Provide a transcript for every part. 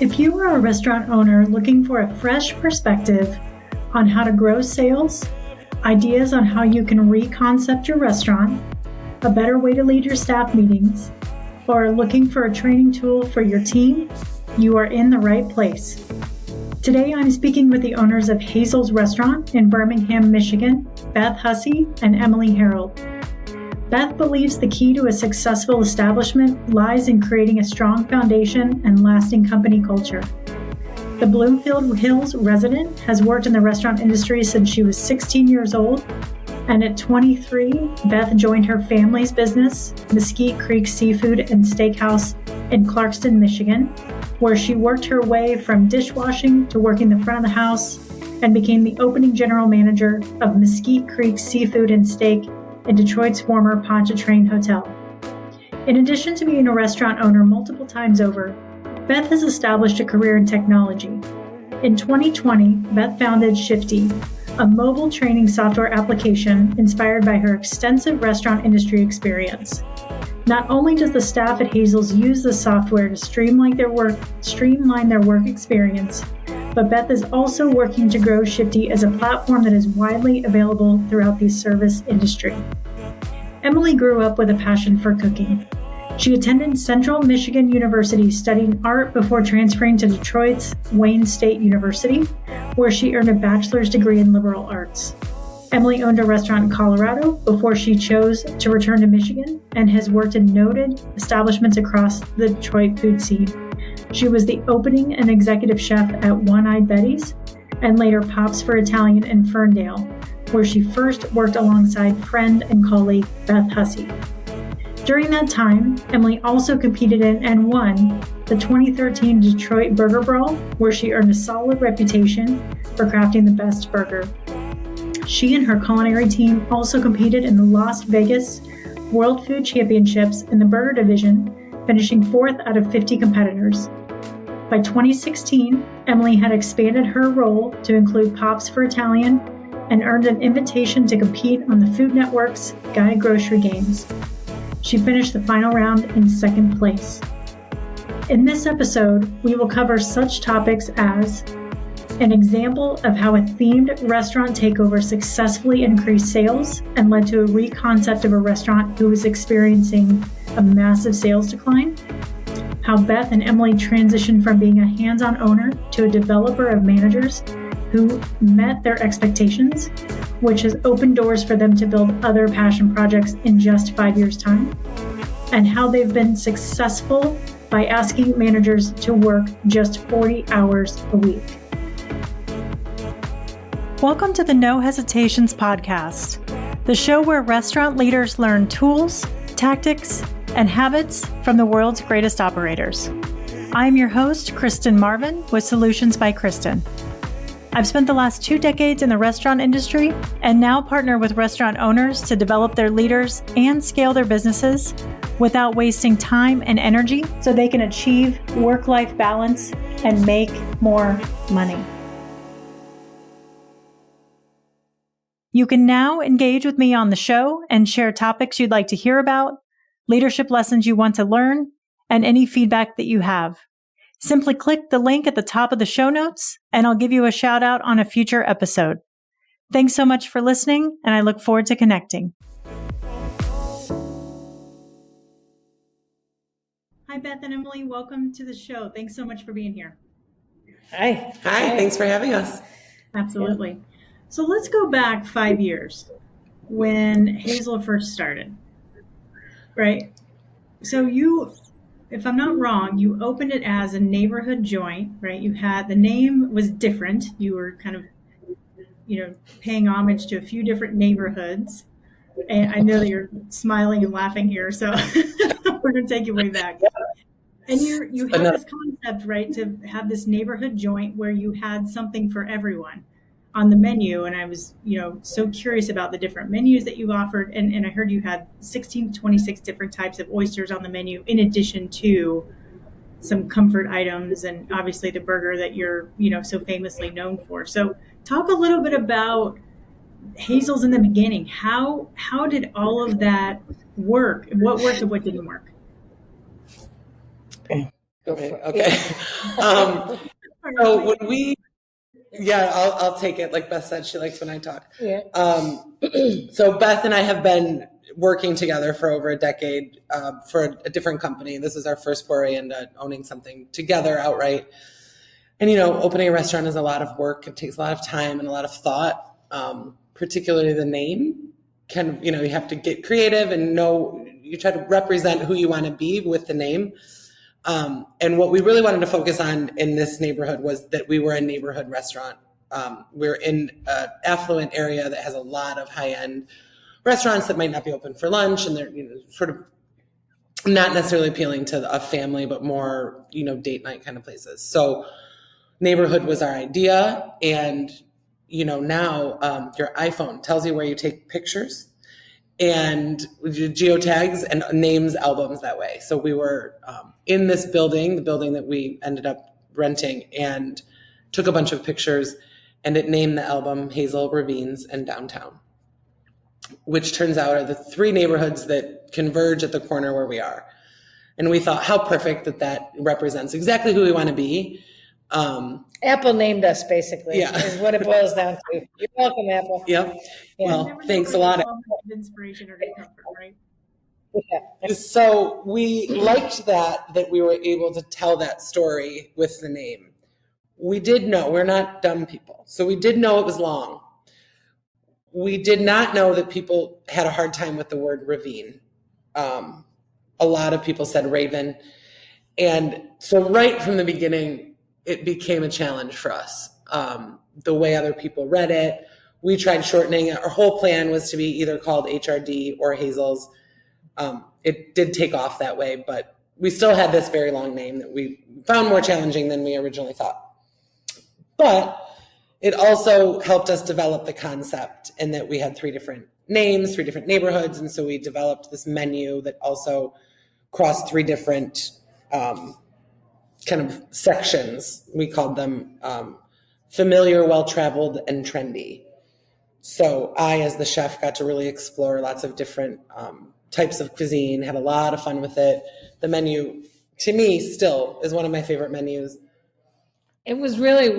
If you are a restaurant owner looking for a fresh perspective on how to grow sales, ideas on how you can reconcept your restaurant, a better way to lead your staff meetings, or looking for a training tool for your team, you are in the right place. Today I'm speaking with the owners of Hazel's restaurant in Birmingham, Michigan, Beth Hussey and Emmele Herrold. Beth believes the key to a successful establishment lies in creating a strong foundation and lasting company culture. The Bloomfield Hills resident has worked in the restaurant industry since she was 16 years old, and at 23, Beth joined her family's business, Mesquite Creek Seafood and Steakhouse in Clarkston, Michigan, where she worked her way from dishwashing to working the front of the house and became the opening general manager of Mesquite Creek Seafood and Steak in Detroit's former Pontchartrain Hotel. In addition to being a restaurant owner multiple times over, Beth has established a career in technology. In 2020, Beth founded Shifty, a mobile training software application inspired by her extensive restaurant industry experience. Not only does the staff at Hazel's use the software to streamline their work experience, but Beth is also working to grow Shifty as a platform that is widely available throughout the service industry. Emmele grew up with a passion for cooking. She attended Central Michigan University studying art before transferring to Detroit's Wayne State University, where she earned a bachelor's degree in liberal arts. Emmele owned a restaurant in Colorado before she chose to return to Michigan and has worked in noted establishments across the Detroit food scene. She was the opening and executive chef at One-Eyed Betty's and later Pops for Italian in Ferndale, where she first worked alongside friend and colleague Beth Hussey. During that time, Emmele also competed in and won the 2013 Detroit Burger Brawl, where she earned a solid reputation for crafting the best burger. She and her culinary team also competed in the Las Vegas World Food Championships in the burger division, finishing 4th out of 50 competitors. By 2016, Emmele had expanded her role to include Pops for Italian and earned an invitation to compete on the Food Network's Guide Grocery Games. She finished the final round in 2nd place. In this episode, we will cover such topics as an example of how a themed restaurant takeover successfully increased sales and led to a reconcept of a restaurant who was experiencing a massive sales decline, how Beth and Emmele transitioned from being a hands-on owner to a developer of managers who met their expectations, which has opened doors for them to build other passion projects in just 5 years' time, and how they've been successful by asking managers to work just 40 hours a week. Welcome to the No Hesitations podcast, the show where restaurant leaders learn tools, tactics, and habits from the world's greatest operators. I'm your host, Kristen Marvin, with Solutions by Kristen. I've spent the last 2 decades in the restaurant industry and now partner with restaurant owners to develop their leaders and scale their businesses without wasting time and energy so they can achieve work-life balance and make more money. You can now engage with me on the show and share topics you'd like to hear about, leadership lessons you want to learn, and any feedback that you have. Simply click the link at the top of the show notes, and I'll give you a shout out on a future episode. Thanks so much for listening, and I look forward to connecting. Hi, Beth and Emmele. Welcome to the show. Thanks so much for being here. Hi. Thanks for having us. Absolutely. So let's go back 5 years when Hazel first started, right? So you, if I'm not wrong, you opened it as a neighborhood joint, right? You had, the name was different. You were kind of, paying homage to a few different neighborhoods. And I know that you're smiling and laughing here, so we're going to take you way back. And you had this concept, right, to have this neighborhood joint where you had something for everyone on the menu. And I was, so curious about the different menus that you offered. And I heard you had 16 to 26 different types of oysters on the menu, in addition to some comfort items and obviously the burger that you're, so famously known for. So talk a little bit about Hazel's in the beginning. How did all of that work? What worked and what didn't work? Okay. So I'll take it. Like Beth said, she likes when I talk. Yeah. So Beth and I have been working together for over a decade for a different company. This is our first foray into owning something together outright. And, opening a restaurant is a lot of work. It takes a lot of time and a lot of thought, particularly the name. You have to get creative and you try to represent who you want to be with the name. And what we really wanted to focus on in this neighborhood was that we were a neighborhood restaurant. We're in an affluent area that has a lot of high-end restaurants that might not be open for lunch, and they're sort of not necessarily appealing to a family, but more date night kind of places. So neighborhood was our idea, and now your iPhone tells you where you take pictures. And geotags and names albums that way. So we were in this building, the building that we ended up renting, and took a bunch of pictures, and it named the album Hazel, Ravines, and Downtown, which turns out are the three neighborhoods that converge at the corner where we are. And we thought how perfect that represents exactly who we want to be. Apple named us, basically, is what it boils down to. You're welcome, Apple. Yep. Yeah. Well, thanks a lot. Inspiration or discomfort, right? Yeah. So we liked that we were able to tell that story with the name. We did know, we're not dumb people, so we did know it was long. We did not know that people had a hard time with the word ravine. A lot of people said raven. And so right from the beginning, it became a challenge for us. The way other people read it, we tried shortening it. Our whole plan was to be either called HRD or Hazel's. It did take off that way, but we still had this very long name that we found more challenging than we originally thought. But it also helped us develop the concept in that we had three different names, three different neighborhoods. And so we developed this menu that also crossed three different kind of sections. We called them familiar, well-traveled, and trendy. So I, as the chef, got to really explore lots of different types of cuisine, had a lot of fun with it. The menu, to me, still is one of my favorite menus. It was really,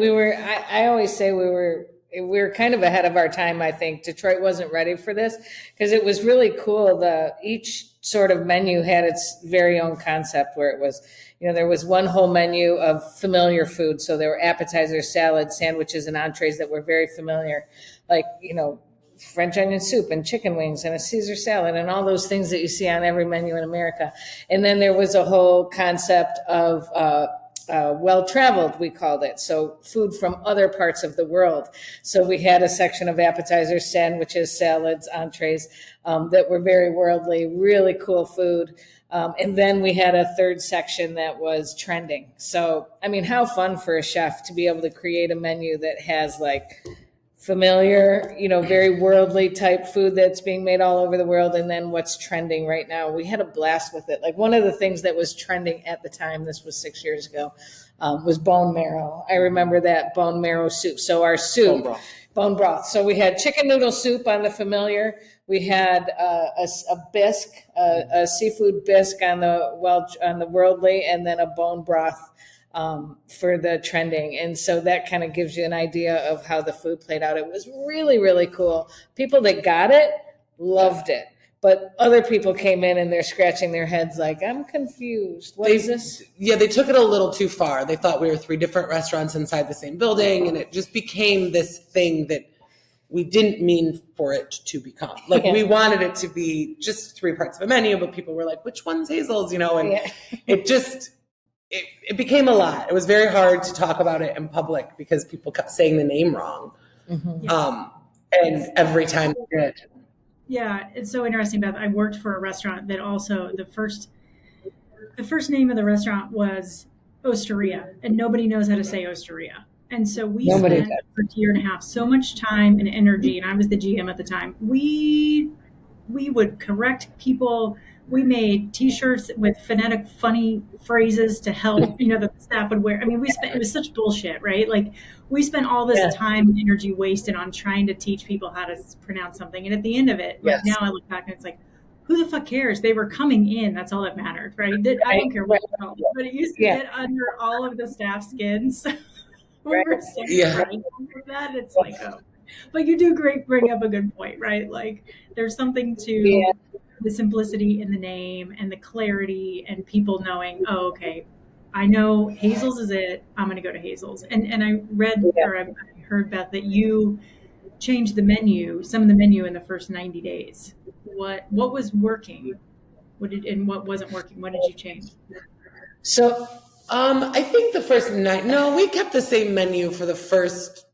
I always say we were kind of ahead of our time, I think. Detroit wasn't ready for this because it was really cool. Each sort of menu had its very own concept where it was, there was one whole menu of familiar food. So there were appetizers, salads, sandwiches, and entrees that were very familiar, like, French onion soup and chicken wings and a Caesar salad and all those things that you see on every menu in America. And then there was a whole concept of well-traveled, we called it. So food from other parts of the world. So we had a section of appetizers, sandwiches, salads, entrees that were very worldly, really cool food. And then we had a third section that was trending. So, how fun for a chef to be able to create a menu that has familiar, very worldly type food that's being made all over the world, and then what's trending right now. We had a blast with it. One of the things that was trending at the time, this was 6 years ago, was bone marrow. I remember that bone marrow soup. So our soup, bone broth. So we had chicken noodle soup on the familiar. We had a bisque, a seafood bisque on the worldly, and then a bone broth for the trending. And so that kind of gives you an idea of how the food played out. It was really, really cool. People that got it loved it. But other people came in and they're scratching their heads like, I'm confused. What is this? Yeah, they took it a little too far. They thought we were three different restaurants inside the same building, and it just became this thing that we didn't mean for it to become. We wanted it to be just three parts of a menu, but people were like, which one's Hazel's? It just... It became a lot. It was very hard to talk about it in public because people kept saying the name wrong. Mm-hmm. And every time they did. Yeah, it's so interesting, Beth. I worked for a restaurant that also the first name of the restaurant was Osteria, and nobody knows how to say Osteria. And so we spent for a year and a half so much time and energy, and I was the GM at the time. We would correct people. We made T-shirts with phonetic funny phrases to help, that the staff would wear. It was such bullshit, right? We spent all this time and energy wasted on trying to teach people how to pronounce something. And at the end of it, now I look back and it's like, who the fuck cares? They were coming in. That's all that mattered, right? I don't care what you call it, but it used to get under all of the staff skins. We were so prideful of that. It's like, oh, but you do bring up a good point, right? Like there's something to the simplicity in the name and the clarity and people knowing, oh, okay, I know Hazel's is it. I'm going to go to Hazel's. And I read or I heard, Beth, that you changed the menu, some of the menu in the first 90 days. What was working? And what wasn't working? What did you change? So I think the first we kept the same menu for the first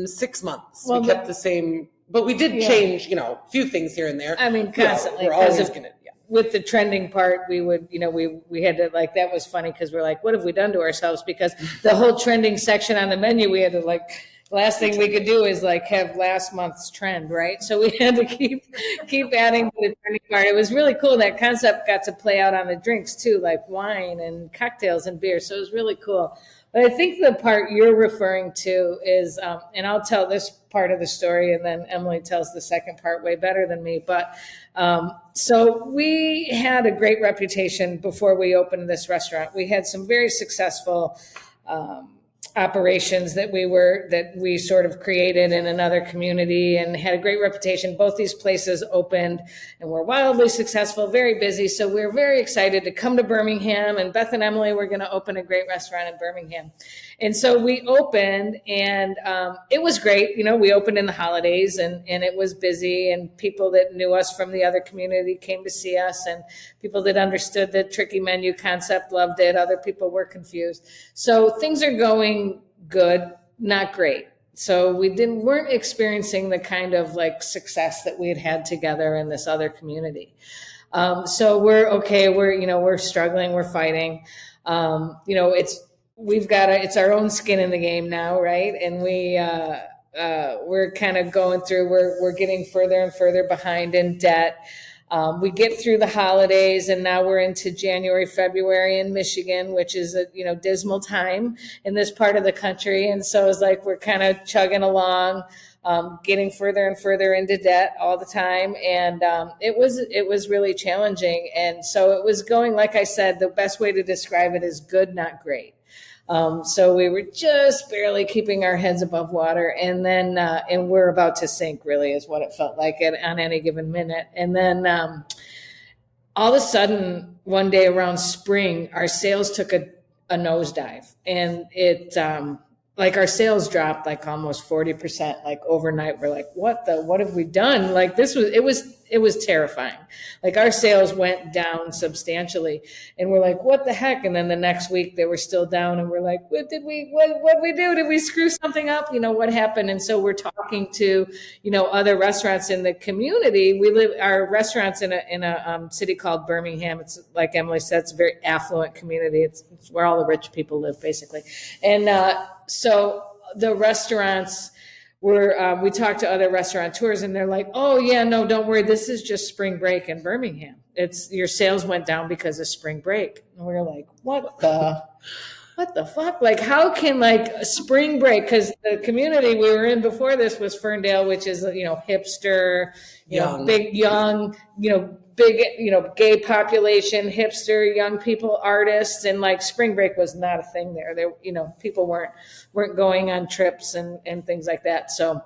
6 months. Well, we kept the same, but we did change, a few things here and there. I mean, constantly. We're always going to, with the trending part, we would, we had to like, that was funny because we're like, what have we done to ourselves? Because the whole trending section on the menu, we had to like, last thing we could do is like have last month's trend, right? So we had to keep adding to the trending part. It was really cool. That concept got to play out on the drinks too, like wine and cocktails and beer. So it was really cool. But I think the part you're referring to is, and I'll tell this part of the story and then Emmele tells the second part way better than me. But so we had a great reputation before we opened this restaurant. We had some very successful operations that we sort of created in another community and had a great reputation. Both these places opened and were wildly successful, very busy. So we were very excited to come to Birmingham, and Beth and Emmele were going to open a great restaurant in Birmingham. And so we opened, and it was great. We opened in the holidays and it was busy, and people that knew us from the other community came to see us, and people that understood the tricky menu concept loved it. Other people were confused. So things are going good, not great. So we weren't experiencing the kind of like success that we had together in this other community. So we're okay. We're struggling. We're fighting. It's our own skin in the game now, right? And we're kind of going through. We're getting further and further behind in debt. We get through the holidays, and now we're into January, February in Michigan, which is a dismal time in this part of the country. And so it's like we're kind of chugging along, getting further and further into debt all the time, and it was really challenging. And so it was going, like I said, the best way to describe it is good, not great. So we were just barely keeping our heads above water, and then and we're about to sink, really, is what it felt like on any given minute. And then all of a sudden, one day around spring, our sales took a nosedive, and it like our sales dropped like almost 40%, like overnight. We're like, what have we done? Like it was terrifying. Like our sales went down substantially, and we're like, what the heck? And then the next week they were still down, and we're like, what did we do? Did we screw something up? What happened? And so we're talking to, other restaurants in the community. Our restaurant's in a city called Birmingham. It's like Emmele said, it's a very affluent community. It's where all the rich people live, basically. And so the restaurants we talked to other restaurateurs, and they're like, oh yeah, no, don't worry. This is just spring break in Birmingham. Your sales went down because of spring break. And we were like, what the fuck? Like, how can like spring break? Because the community we were in before this was Ferndale, which is, hipster, big, young, big, gay population, hipster, young people, artists, and like spring break was not a thing there. People weren't going on trips and things like that. So,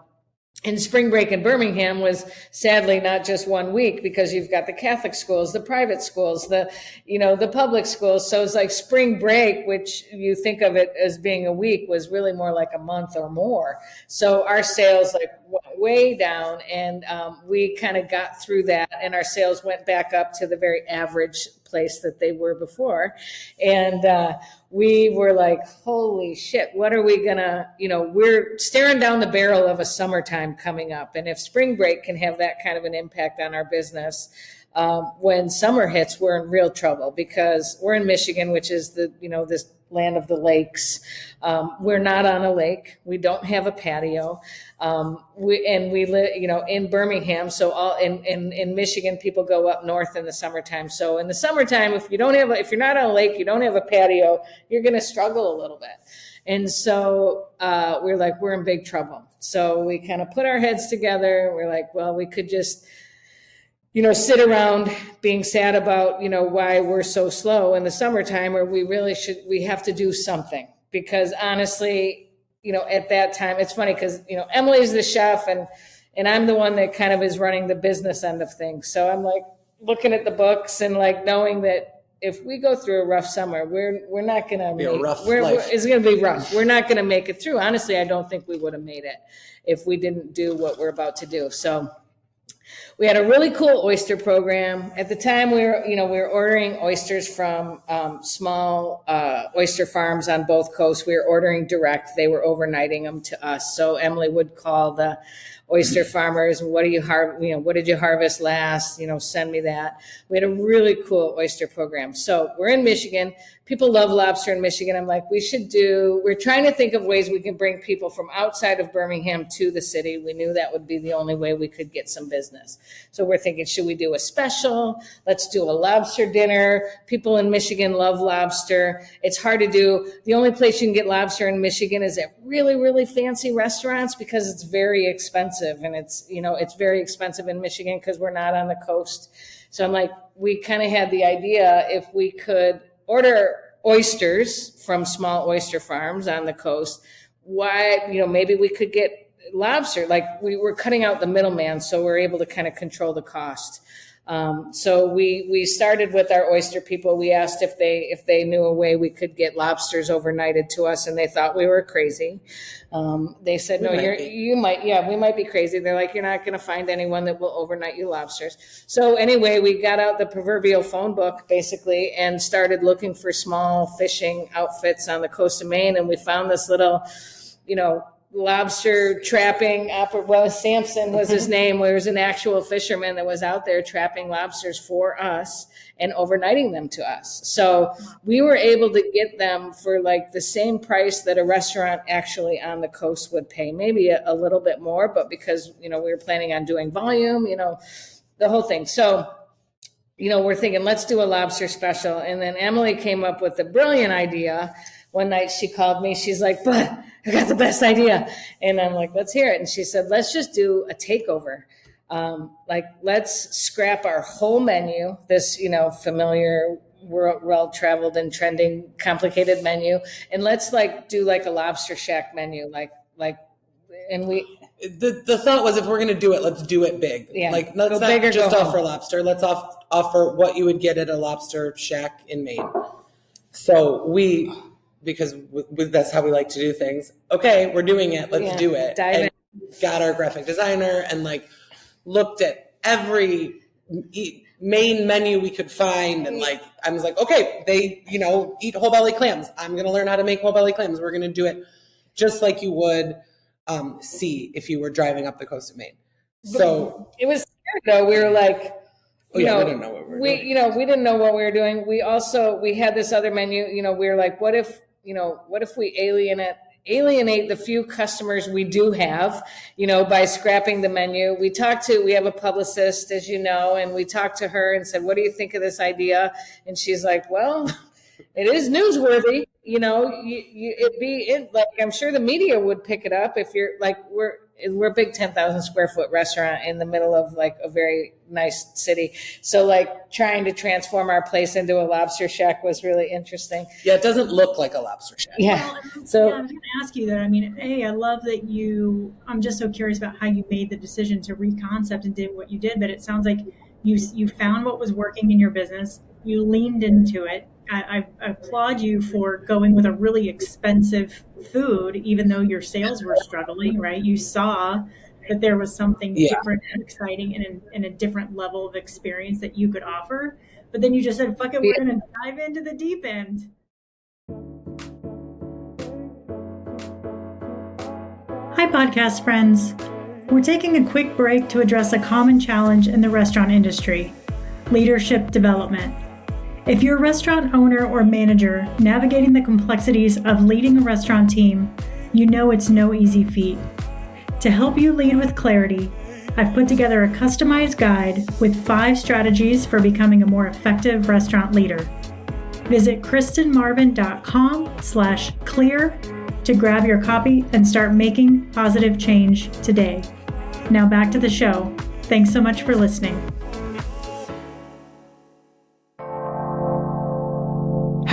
and spring break in Birmingham was sadly not just 1 week, because you've got the Catholic schools, the private schools, the public schools. So it's like spring break, which you think of it as being a week, was really more like a month or more. So our sales like went way down, and we kind of got through that, and our sales went back up to the very average place that they were before. And we were like, holy shit, what are we gonna, we're staring down the barrel of a summertime coming up. And if spring break can have that kind of an impact on our business, when summer hits, we're in real trouble, because we're in Michigan, which is this land of the lakes. We're not on a lake. We don't have a patio. We live, in Birmingham. So all in Michigan, people go up north in the summertime. So in the summertime, if you're not on a lake, you don't have a patio, you're going to struggle a little bit. And so we're like, we're in big trouble. So we kind of put our heads together. We're like, well, we could just, sit around being sad about, why we're so slow in the summertime, or we have to do something. Because honestly, at that time, it's funny because, Emile's the chef and I'm the one that kind of is running the business end of things. So I'm like looking at the books and like knowing that if we go through a rough summer, we're not going to make it's going to be rough. We're not going to make it through. Honestly, I don't think we would have made it if we didn't do what we're about to do. So we had a really cool oyster program. At the time, we were ordering oysters from small oyster farms on both coasts. We were ordering direct. They were overnighting them to us. So Emmele would call the oyster farmers. What did you harvest last? Send me that. We had a really cool oyster program. So we're in Michigan. People love lobster in Michigan. I'm like, we're trying to think of ways we can bring people from outside of Birmingham to the city. We knew that would be the only way we could get some business. So we're thinking, should we do a special? Let's do a lobster dinner. People in Michigan love lobster. It's hard to do. The only place you can get lobster in Michigan is at really, really fancy restaurants because it's very expensive. And it's very expensive in Michigan because we're not on the coast. So I'm like, we kind of had the idea if we could order oysters from small oyster farms on the coast, maybe we could get lobster. Like we were cutting out the middleman, so we're able to kind of control the cost. So we started with our oyster people. We asked if they knew a way we could get lobsters overnighted to us, and they thought we were crazy. They said, "No, we might be crazy." They're like, "You're not going to find anyone that will overnight you lobsters." So anyway, we got out the proverbial phone book basically and started looking for small fishing outfits on the coast of Maine, and we found this little, lobster trapping Samson was his name. There was an actual fisherman that was out there trapping lobsters for us and overnighting them to us. So we were able to get them for like the same price that a restaurant actually on the coast would pay, maybe a little bit more, but because, we were planning on doing volume, the whole thing. So, we're thinking, let's do a lobster special. And then Emmele came up with a brilliant idea. One night she called me, she's like, "But I got the best idea." And I'm like, "Let's hear it." And she said, "Let's just do a takeover. Let's scrap our whole menu, this, familiar, well-traveled and trending, complicated menu. And let's do a Lobster Shack menu. The thought was, if we're going to do it, let's do it big. Yeah. Let's not just offer lobster. Let's offer what you would get at a Lobster Shack in Maine. So because that's how we like to do things. Okay, we're doing it. Let's do it. Dive in. Got our graphic designer and looked at every main menu we could find. And I was like, okay, they, eat whole belly clams. I'm going to learn how to make whole belly clams. We're going to do it just like you would see if you were driving up the coast of Maine. So it was scary though. We were like, we didn't know what we were doing. We didn't know what we were doing. We had this other menu, we were like, what if we alienate the few customers we do have, by scrapping the menu. We have a publicist, as you know, and we talked to her and said, "What do you think of this idea?" And she's like, "Well, it is newsworthy. I'm sure the media would pick it up if you're we're a big 10,000 square foot restaurant in the middle of a very nice city. So trying to transform our place into a Lobster Shack was really interesting. Yeah, it doesn't look like a Lobster Shack. Yeah. I was going to ask you that. I love that I'm just so curious about how you made the decision to reconcept and did what you did, but it sounds like you found what was working in your business. You leaned into it. I applaud you for going with a really expensive food, even though your sales were struggling, right? You saw that there was something different and exciting and a different level of experience that you could offer. But then you just said, "Fuck it, we're going to dive into the deep end." Hi, podcast friends. We're taking a quick break to address a common challenge in the restaurant industry: leadership development. If you're a restaurant owner or manager navigating the complexities of leading a restaurant team, you know it's no easy feat. To help you lead with clarity, I've put together a customized guide with 5 strategies for becoming a more effective restaurant leader. Visit kristenmarvin.com/clear to grab your copy and start making positive change today. Now back to the show. Thanks so much for listening.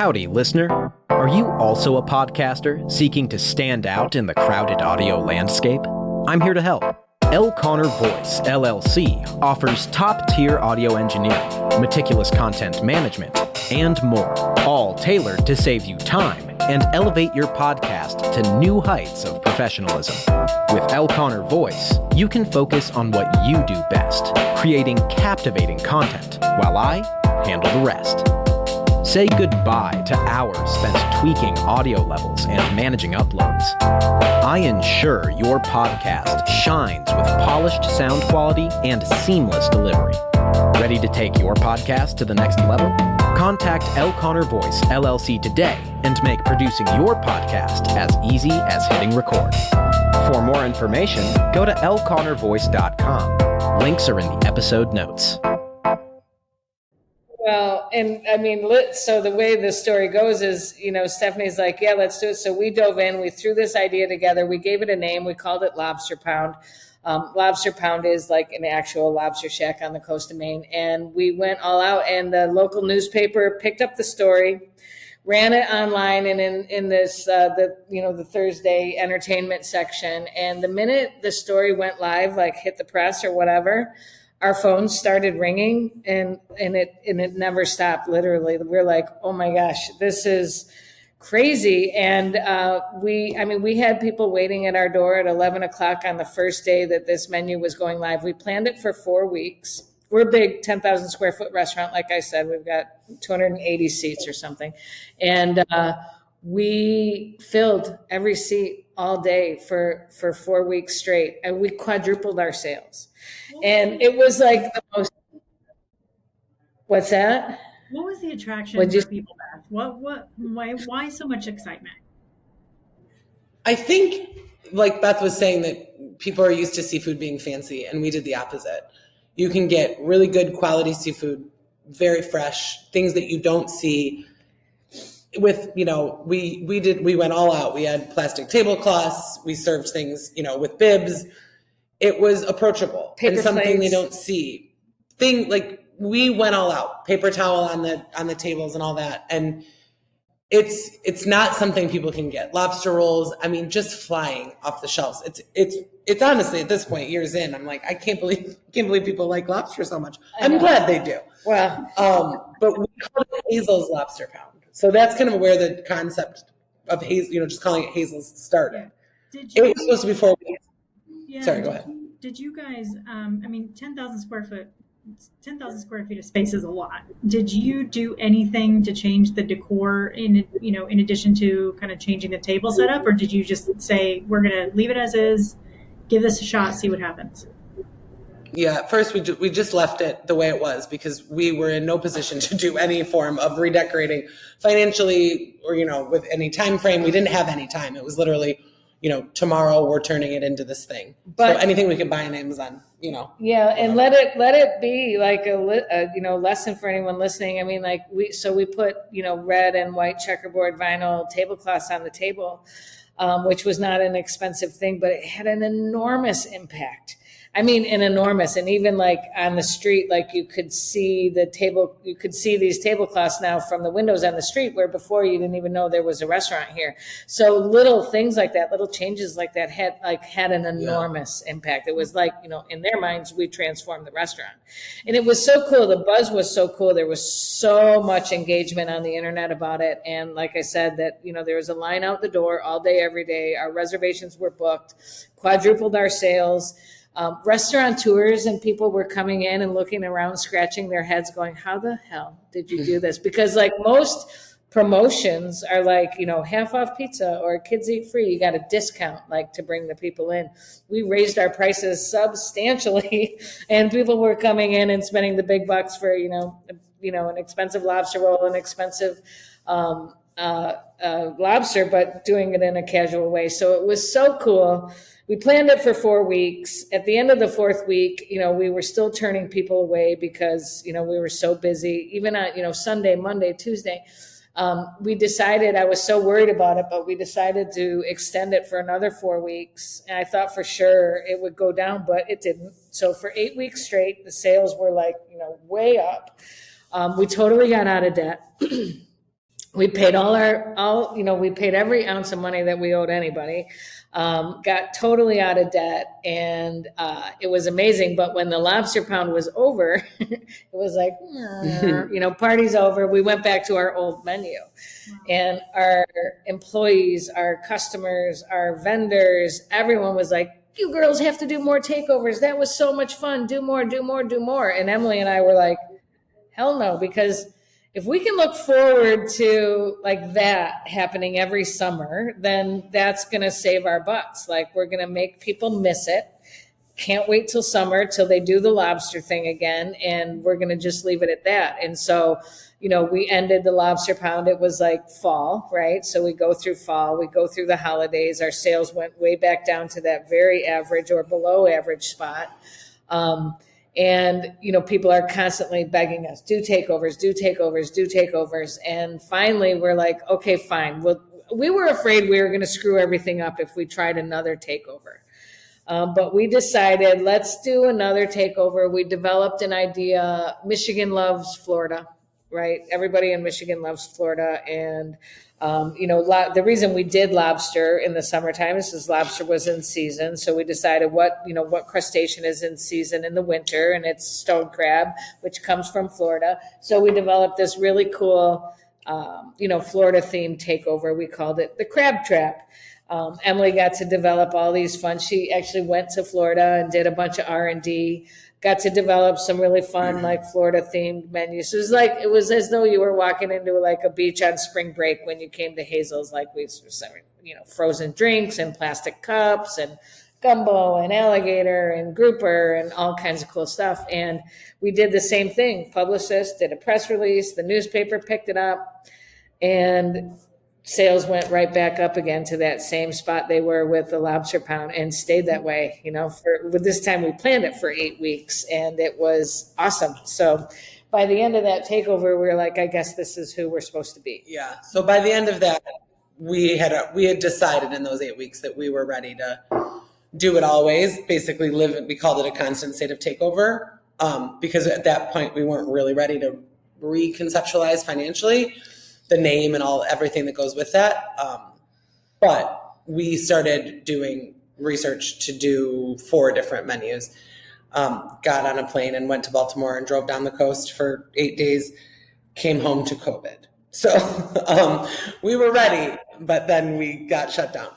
Howdy, listener. Are you also a podcaster seeking to stand out in the crowded audio landscape? I'm here to help. L. Connor Voice, LLC offers top-tier audio engineering, meticulous content management, and more, all tailored to save you time and elevate your podcast to new heights of professionalism. With L. Connor Voice, you can focus on what you do best, creating captivating content, while I handle the rest. Say goodbye to hours spent tweaking audio levels and managing uploads. I ensure your podcast shines with polished sound quality and seamless delivery. Ready to take your podcast to the next level? Contact L. Connor Voice, LLC today and make producing your podcast as easy as hitting record. For more information, go to lconnorvoice.com. Links are in the episode notes. Well, and I mean, so the way the story goes is, Stephanie's like, yeah, let's do it. So we dove in, we threw this idea together, we gave it a name, we called it Lobster Pound. Lobster Pound is like an actual lobster shack on the coast of Maine. And we went all out, and the local newspaper picked up the story, ran it online and in this, the Thursday entertainment section. And the minute the story went live, like hit the press or whatever, our phones started ringing and it never stopped. Literally, we're like, oh my gosh, this is crazy. And we had people waiting at our door at 11 o'clock on the first day that this menu was going live. We planned it for 4 weeks. We're a big 10,000 square foot restaurant. Like I said, we've got 280 seats or something. And we filled every seat all day for 4 weeks straight. And we quadrupled our sales. And it was like the most. What's that? What was the attraction for people, Beth? Why so much excitement? I think, like Beth was saying, that people are used to seafood being fancy, and we did the opposite. You can get really good quality seafood, very fresh, things that you don't see. With, we went all out. We had plastic tablecloths. We served things, with bibs. It was approachable Paper and something plates. they don't see. We went all out, paper towel on the tables and all that. And it's not something people can get. Lobster rolls, I mean, just flying off the shelves. It's honestly at this point, years in, I'm like, I can't believe people like lobster so much. I'm glad they do. Wow. But we call it Hazel's Lobster Pound. So that's kind of where the concept of Hazel, just calling it Hazel's started. Yeah. It was supposed to be 4 weeks. Yeah, Sorry, go ahead. Did you guys, 10,000 square feet of space is a lot. Did you do anything to change the decor in addition to kind of changing the table setup, or did you just say, we're going to leave it as is, give this a shot, see what happens? Yeah, at first we just left it the way it was because we were in no position to do any form of redecorating financially or, with any time frame. We didn't have any time. It was literally, tomorrow we're turning it into this thing. But so anything we could buy on Amazon, Yeah, and let it be like a lesson for anyone listening. I mean, like we put, red and white checkerboard vinyl tablecloths on the table, which was not an expensive thing, but it had an enormous impact. I mean, an enormous, and even like on the street, like you could see these tablecloths now from the windows on the street, where before you didn't even know there was a restaurant here. So little things like that, little changes like that had an enormous impact. It was like, in their minds, we transformed the restaurant. And it was so cool. The buzz was so cool. There was so much engagement on the internet about it. And like I said, that, there was a line out the door all day, every day. Our reservations were booked, quadrupled our sales. Restaurateurs and people were coming in and looking around, scratching their heads going, how the hell did you do this? Because like most promotions are like, half off pizza or kids eat free. You got a discount like to bring the people in. We raised our prices substantially and people were coming in and spending the big bucks for, an expensive lobster roll, an expensive lobster, but doing it in a casual way. So it was so cool. We planned it for 4 weeks. At the end of the fourth week, we were still turning people away because, we were so busy. Even on, Sunday, Monday, Tuesday, we decided, I was so worried about it, but we decided to extend it for another 4 weeks. And I thought for sure it would go down, but it didn't. So for 8 weeks straight, the sales were like, way up. We totally got out of debt. we paid we paid every ounce of money that we owed anybody, got totally out of debt, and it was amazing. But when the Lobster Pound was over, it was like, party's over. We went back to our old menu. Wow. And our employees, our customers, our vendors, everyone was like, you girls have to do more takeovers. That was so much fun. Do more, do more, do more. And Emmele and I were like, hell no, because if we can look forward to like that happening every summer, then that's going to save our butts. Like, we're going to make people miss it. Can't wait till summer, till they do the lobster thing again. And we're going to just leave it at that. And so, we ended the Lobster Pound. It was like fall, right? So we go through fall, we go through the holidays. Our sales went way back down to that very average or below average spot. And, people are constantly begging us, do takeovers, do takeovers, do takeovers. And finally, we're like, okay, fine. Well, we were afraid we were going to screw everything up if we tried another takeover. But we decided, let's do another takeover. We developed an idea. Michigan loves Florida, right? Everybody in Michigan loves Florida. And the reason we did lobster in the summertime is because lobster was in season. So we decided what crustacean is in season in the winter, and it's stone crab, which comes from Florida. So we developed this really cool, Florida themed takeover. We called it the Crab Trap. Emmele got to develop all these fun. She actually went to Florida and did a bunch of R&D. Got to develop some really fun, like Florida themed menus. It was as though you were walking into like a beach on spring break when you came to Hazel's. Like, we, frozen drinks and plastic cups and gumbo and alligator and grouper and all kinds of cool stuff. And we did the same thing. Published this, did a press release. The newspaper picked it up, and sales went right back up again to that same spot they were with the Lobster Pound, and stayed that way. With this time we planned it for 8 weeks, and it was awesome. So by the end of that takeover, we were like, I guess this is who we're supposed to be. Yeah. So by the end of that, we had decided in those 8 weeks that we were ready to do it always, basically live. We called it a constant state of takeover, because at that point we weren't really ready to reconceptualize financially the name and everything that goes with that. But we started doing research to do 4 different menus. Got on a plane and went to Baltimore and drove down the coast for 8 days, came home to COVID. So we were ready, but then we got shut down.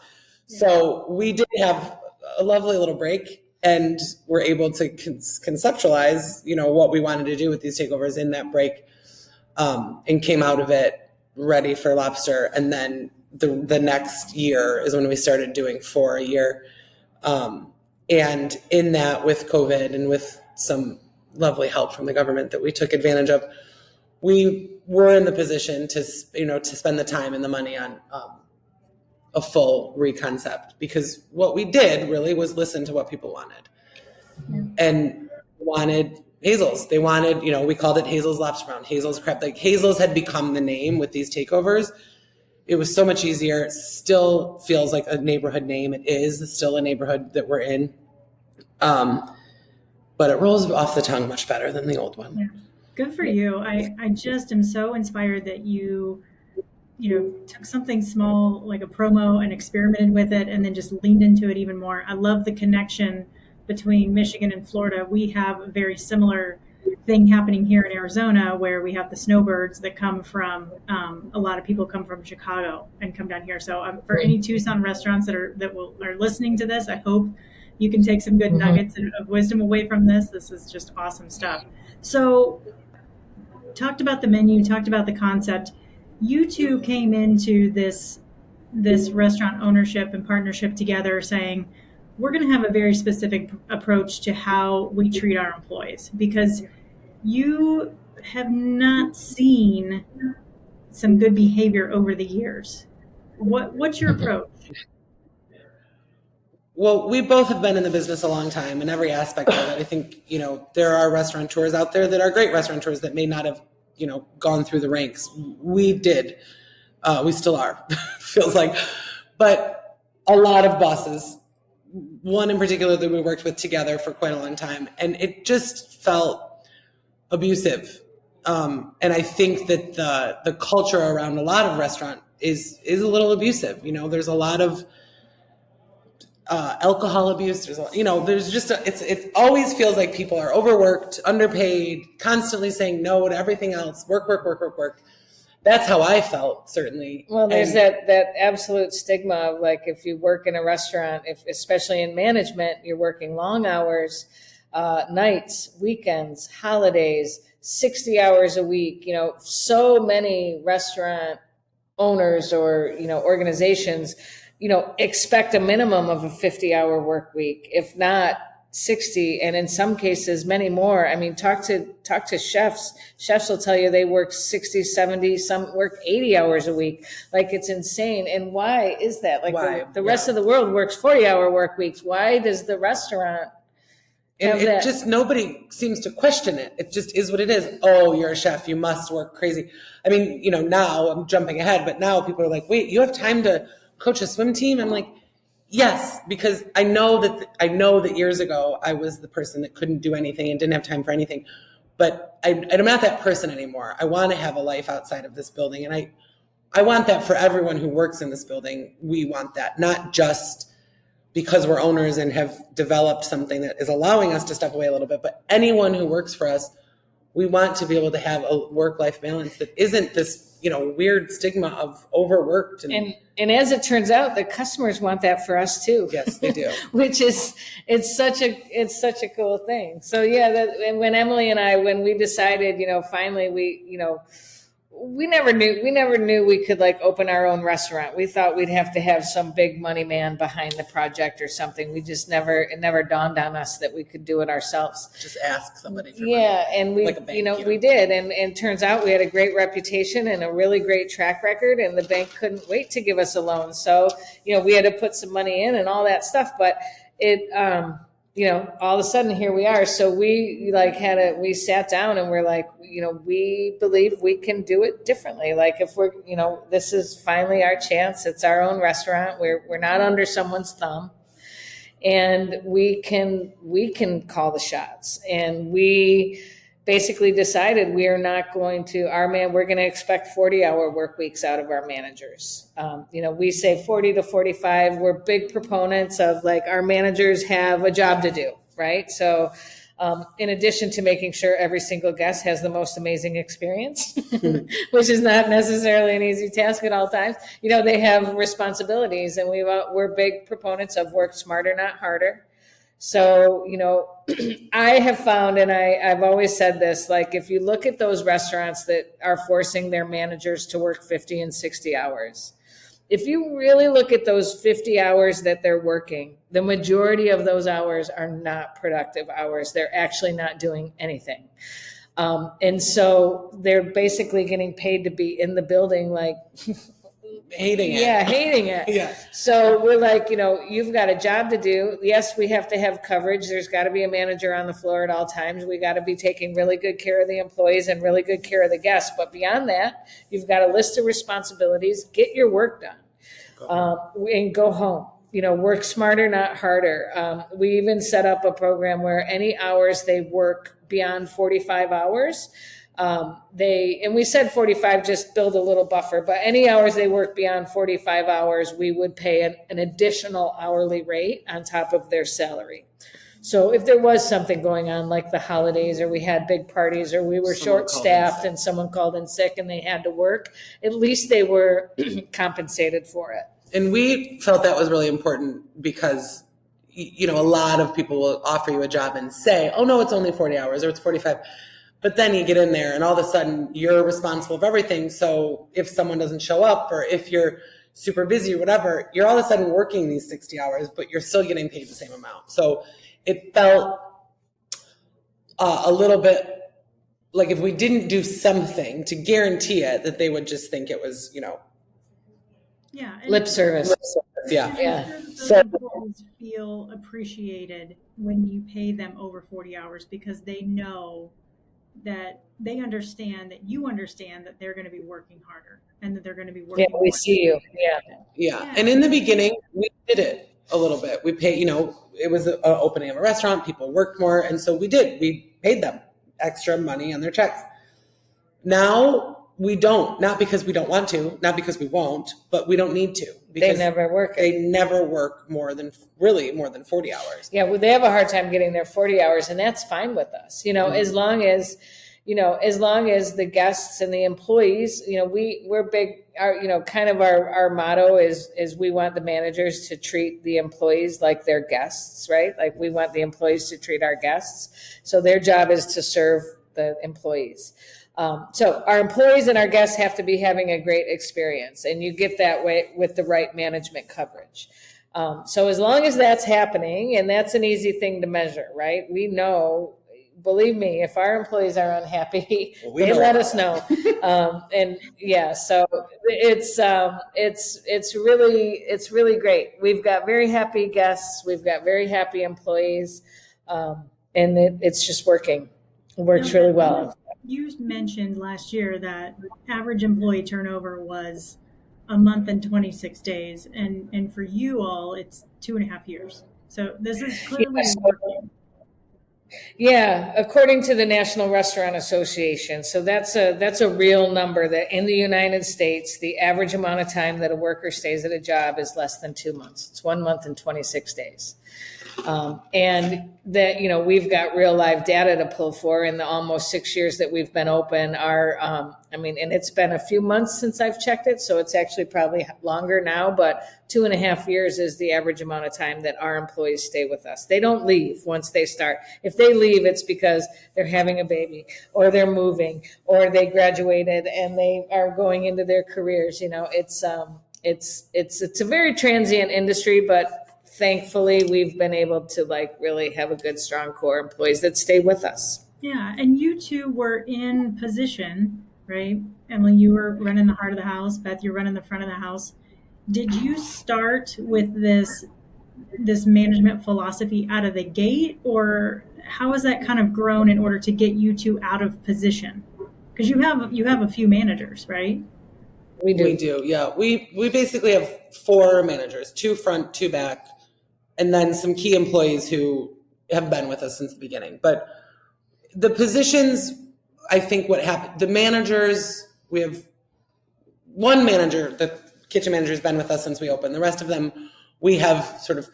So we did have a lovely little break, and were able to conceptualize, what we wanted to do with these takeovers in that break, and came out of it ready for lobster. And then the next year is when we started doing 4 a year. And in that, with COVID and with some lovely help from the government that we took advantage of, we were in the position to spend the time and the money on a full reconcept, because what we did really was listen to what people wanted. And wanted Hazel's. They wanted, we called it Hazel's Lobster Pound, Hazel's Crab. Like, Hazel's had become the name with these takeovers. It was so much easier. It still feels like a neighborhood name. It is still a neighborhood that we're in. But it rolls off the tongue much better than the old one. Yeah. Good for you. I just am so inspired that you took something small like a promo and experimented with it, and then just leaned into it even more. I love the connection between Michigan and Florida. We have a very similar thing happening here in Arizona, where we have the snowbirds that come from, a lot of people come from Chicago and come down here. So for any Tucson restaurants that are listening to this, I hope you can take some good nuggets of wisdom away from this. This is just awesome stuff. So talked about the menu, talked about the concept. You two came into this restaurant ownership and partnership together saying, we're going to have a very specific approach to how we treat our employees, because you have not seen some good behavior over the years. What's your approach? Well, we both have been in the business a long time, in every aspect of it. I think, there are restaurateurs out there that are great restaurateurs that may not have, gone through the ranks. We did. We still are, feels like. But a lot of bosses, one in particular that we worked with together for quite a long time, and it just felt abusive. And I think that the culture around a lot of restaurant is a little abusive. There's a lot of alcohol abuse. There's just it always feels like people are overworked, underpaid, constantly saying no to everything else. Work, work, work, work, work. That's how I felt, certainly. Well, there's that absolute stigma of like, if you work in a restaurant, especially in management, you're working long hours, nights, weekends, holidays, 60 hours a week. So many restaurant owners or, organizations, expect a minimum of a 50-hour work week, if not 60, and in some cases many more. I mean, talk to chefs. Chefs will tell you they work 60, 70, some work 80 hours a week. Like, it's insane. And why is that? Like, why? The rest of the world works 40-hour work weeks. Why does the restaurant have that? Just, nobody seems to question it. It just is what it is. Oh, you're a chef, you must work crazy. I mean, now I'm jumping ahead, but now people are like, wait, you have time to coach a swim team? I'm like, yes, because I know that years ago I was the person that couldn't do anything and didn't have time for anything. But I'm not that person anymore. I want to have a life outside of this building. And I want that for everyone who works in this building. We want that, not just because we're owners and have developed something that is allowing us to step away a little bit, but anyone who works for us, we want to be able to have a work-life balance that isn't this, weird stigma of overworked. And as it turns out, the customers want that for us too. Yes, they do. Which is, it's such a cool thing. So yeah, and when Emmele and I, when we decided, finally we never knew we could like open our own restaurant. We thought we'd have to have some big money man behind the project or something. It never dawned on us that we could do it ourselves. Just ask somebody for money. And we, like a bank, we did. And turns out we had a great reputation and a really great track record, and the bank couldn't wait to give us a loan. So, we had to put some money in and all that stuff, but it, all of a sudden here we are. So we we sat down and we're like, we believe we can do it differently. Like, if we're, this is finally our chance. It's our own restaurant. We're not under someone's thumb, and we can call the shots. And we basically decided we are not going to, we're going to expect 40-hour work weeks out of our managers. We say 40 to 45. We're big proponents of like, our managers have a job to do, right? So in addition to making sure every single guest has the most amazing experience, which is not necessarily an easy task at all times, they have responsibilities, and we're big proponents of work smarter, not harder. So, I have found, and I've always said this, like, if you look at those restaurants that are forcing their managers to work 50 and 60 hours, if you really look at those 50 hours that they're working, the majority of those hours are not productive hours. They're actually not doing anything. And so they're basically getting paid to be in the building, like, hating it. Yeah, hating it. Yeah. So we're like, you've got a job to do. Yes, we have to have coverage. There's got to be a manager on the floor at all times. We got to be taking really good care of the employees and really good care of the guests. But beyond that, you've got a list of responsibilities. Get your work done and go home. Work smarter, not harder. We even set up a program where any hours they work beyond 45 hours, and we said 45, just build a little buffer, but any hours they work beyond 45 hours, we would pay an additional hourly rate on top of their salary. So if there was something going on, like the holidays, or we had big parties, or we were short-staffed and someone called in sick and they had to work, at least they were compensated for it. And we felt that was really important because, a lot of people will offer you a job and say, oh no, it's only 40 hours or it's 45. But then you get in there and all of a sudden you're responsible for everything. So if someone doesn't show up, or if you're super busy or whatever, you're all of a sudden working these 60 hours, but you're still getting paid the same amount. So it felt a little bit like if we didn't do something to guarantee it, that they would just think it was, lip service. Yeah. So employees feel appreciated when you pay them over 40 hours, because they know that they understand that you understand that they're going to be working harder and that they're going to be working. Yeah, we see you. Yeah. And in the beginning, we did it a little bit. We paid, it was an opening of a restaurant. People worked more. And so we paid them extra money on their checks. Now we don't, not because we don't want to, not because we won't, but we don't need to. Because they never work. They never work more than 40 hours. Yeah, well, they have a hard time getting their 40 hours, and that's fine with us. As long as, as long as the guests and the employees, we're big. Our motto is we want the managers to treat the employees like their guests, right? Like we want the employees to treat our guests. So their job is to serve the employees. So our employees and our guests have to be having a great experience, and you get that way with the right management coverage. So as long as that's happening, and that's an easy thing to measure, right? We know, believe me, if our employees are unhappy, they let us know. And yeah, so it's really great. We've got very happy guests. We've got very happy employees. And it's just working. It works really well. You mentioned last year that average employee turnover was a month and 26 days. And for you all, it's 2.5 years. So this is clearly working. Yeah, according to the National Restaurant Association. So that's a real number, that in the United States, the average amount of time that a worker stays at a job is less than 2 months. It's 1 month and 26 days. And that, we've got real live data to pull for in the almost 6 years that we've been open. And it's been a few months since I've checked it, so it's actually probably longer now, but 2.5 years is the average amount of time that our employees stay with us. They don't leave once they start. If they leave, it's because they're having a baby, or they're moving, or they graduated and they are going into their careers. It's a very transient industry, but thankfully, we've been able to really have a good, strong core employees that stay with us. Yeah, and you two were in position, right? Emmele, you were running the heart of the house. Beth, you're running the front of the house. Did you start with this management philosophy out of the gate, or how has that kind of grown in order to get you two out of position? Because you have a few managers, right? We do. Yeah. We basically have 4 managers, 2 front, 2 back, and then some key employees who have been with us since the beginning. But the positions, I think what happened, the managers, we have one manager, the kitchen manager, has been with us since we opened. The rest of them, we have sort of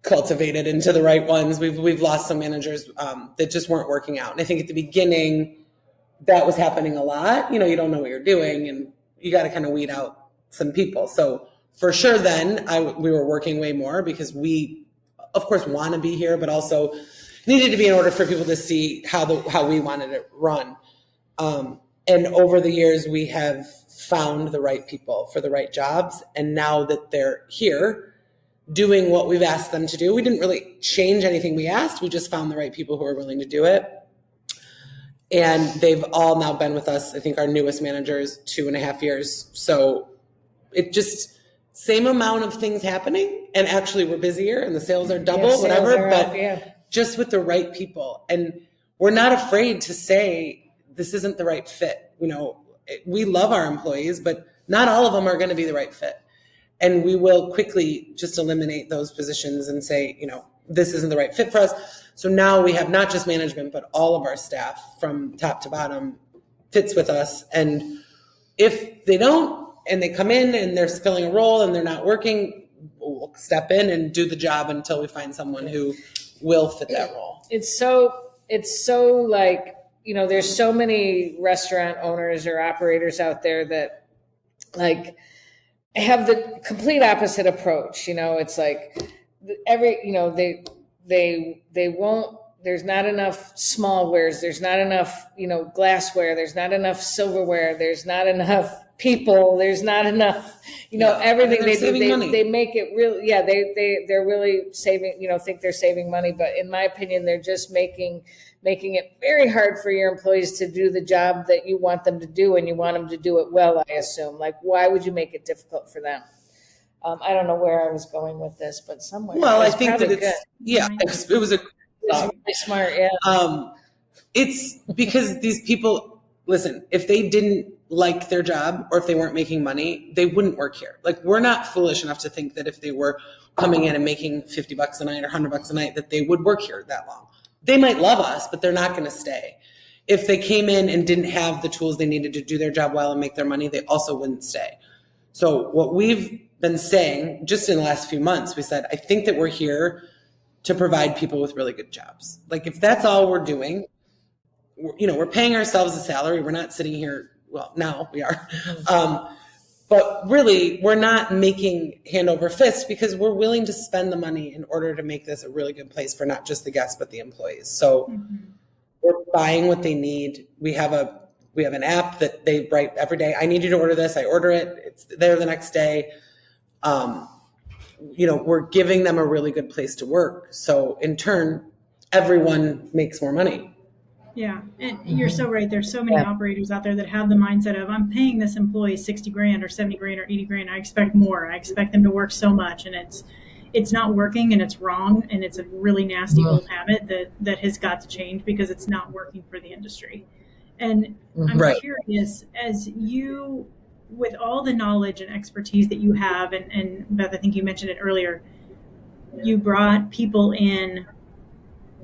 cultivated into the right ones. We've lost some managers that just weren't working out. And I think at the beginning, that was happening a lot. You don't know what you're doing, and you got to kind of weed out some people. So for sure then we were working way more because we, of course, want to be here, but also needed to be in order for people to see how we wanted it run. And over the years, we have found the right people for the right jobs. And now that they're here doing what we've asked them to do, we didn't really change anything we asked. We just found the right people who are willing to do it. And they've all now been with us. I think our newest manager is 2.5 years. So it just, same amount of things happening. And actually we're busier and the sales are double, but just with the right people. And we're not afraid to say, this isn't the right fit. We love our employees, but not all of them are going to be the right fit. And we will quickly just eliminate those positions and say, this isn't the right fit for us. So now we have not just management, but all of our staff from top to bottom fits with us. And if they don't, and they come in and they're filling a role and they're not working, we'll step in and do the job until we find someone who will fit that role. It's so there's so many restaurant owners or operators out there that have the complete opposite approach. It's they won't, there's not enough smallwares, there's not enough, glassware, there's not enough silverware, there's not enough people, there's not enough, everything they do, they make it really, they're really saving, think they're saving money. But in my opinion, they're just making it very hard for your employees to do the job that you want them to do, and you want them to do it well, I assume. Why would you make it difficult for them? I don't know where I was going with this, but somewhere. Well, I think that it was really smart. Yeah. It's because these people, listen, if they didn't like their job or if they weren't making money, they wouldn't work here. We're not foolish enough to think that if they were coming in and making $50 a night or $100 a night, that they would work here that long. They might love us, but they're not going to stay. if they came in and didn't have the tools they needed to do their job well and make their money, they also wouldn't stay. So what we've been saying just in the last few months, we said, I think that we're here to provide people with really good jobs. Like if that's all we're doing, we're paying ourselves a salary. We're not sitting here. Well, now we are. But really, we're not making hand over fist because we're willing to spend the money in order to make this a really good place for not just the guests, but the employees. So we're buying what they need. We have an app that they write every day. I need you to order this. I order it. It's there the next day. We're giving them a really good place to work. So in turn, everyone makes more money. Yeah. And you're so right. There's so many operators out there that have the mindset of, I'm paying this employee 60 grand or 70 grand or 80 grand. I expect more. I expect them to work so much, and it's not working, and it's wrong. And it's a really nasty old habit that has got to change because it's not working for the industry. And I'm curious, as you, with all the knowledge and expertise that you have, and Beth, I think you mentioned it earlier, you brought people in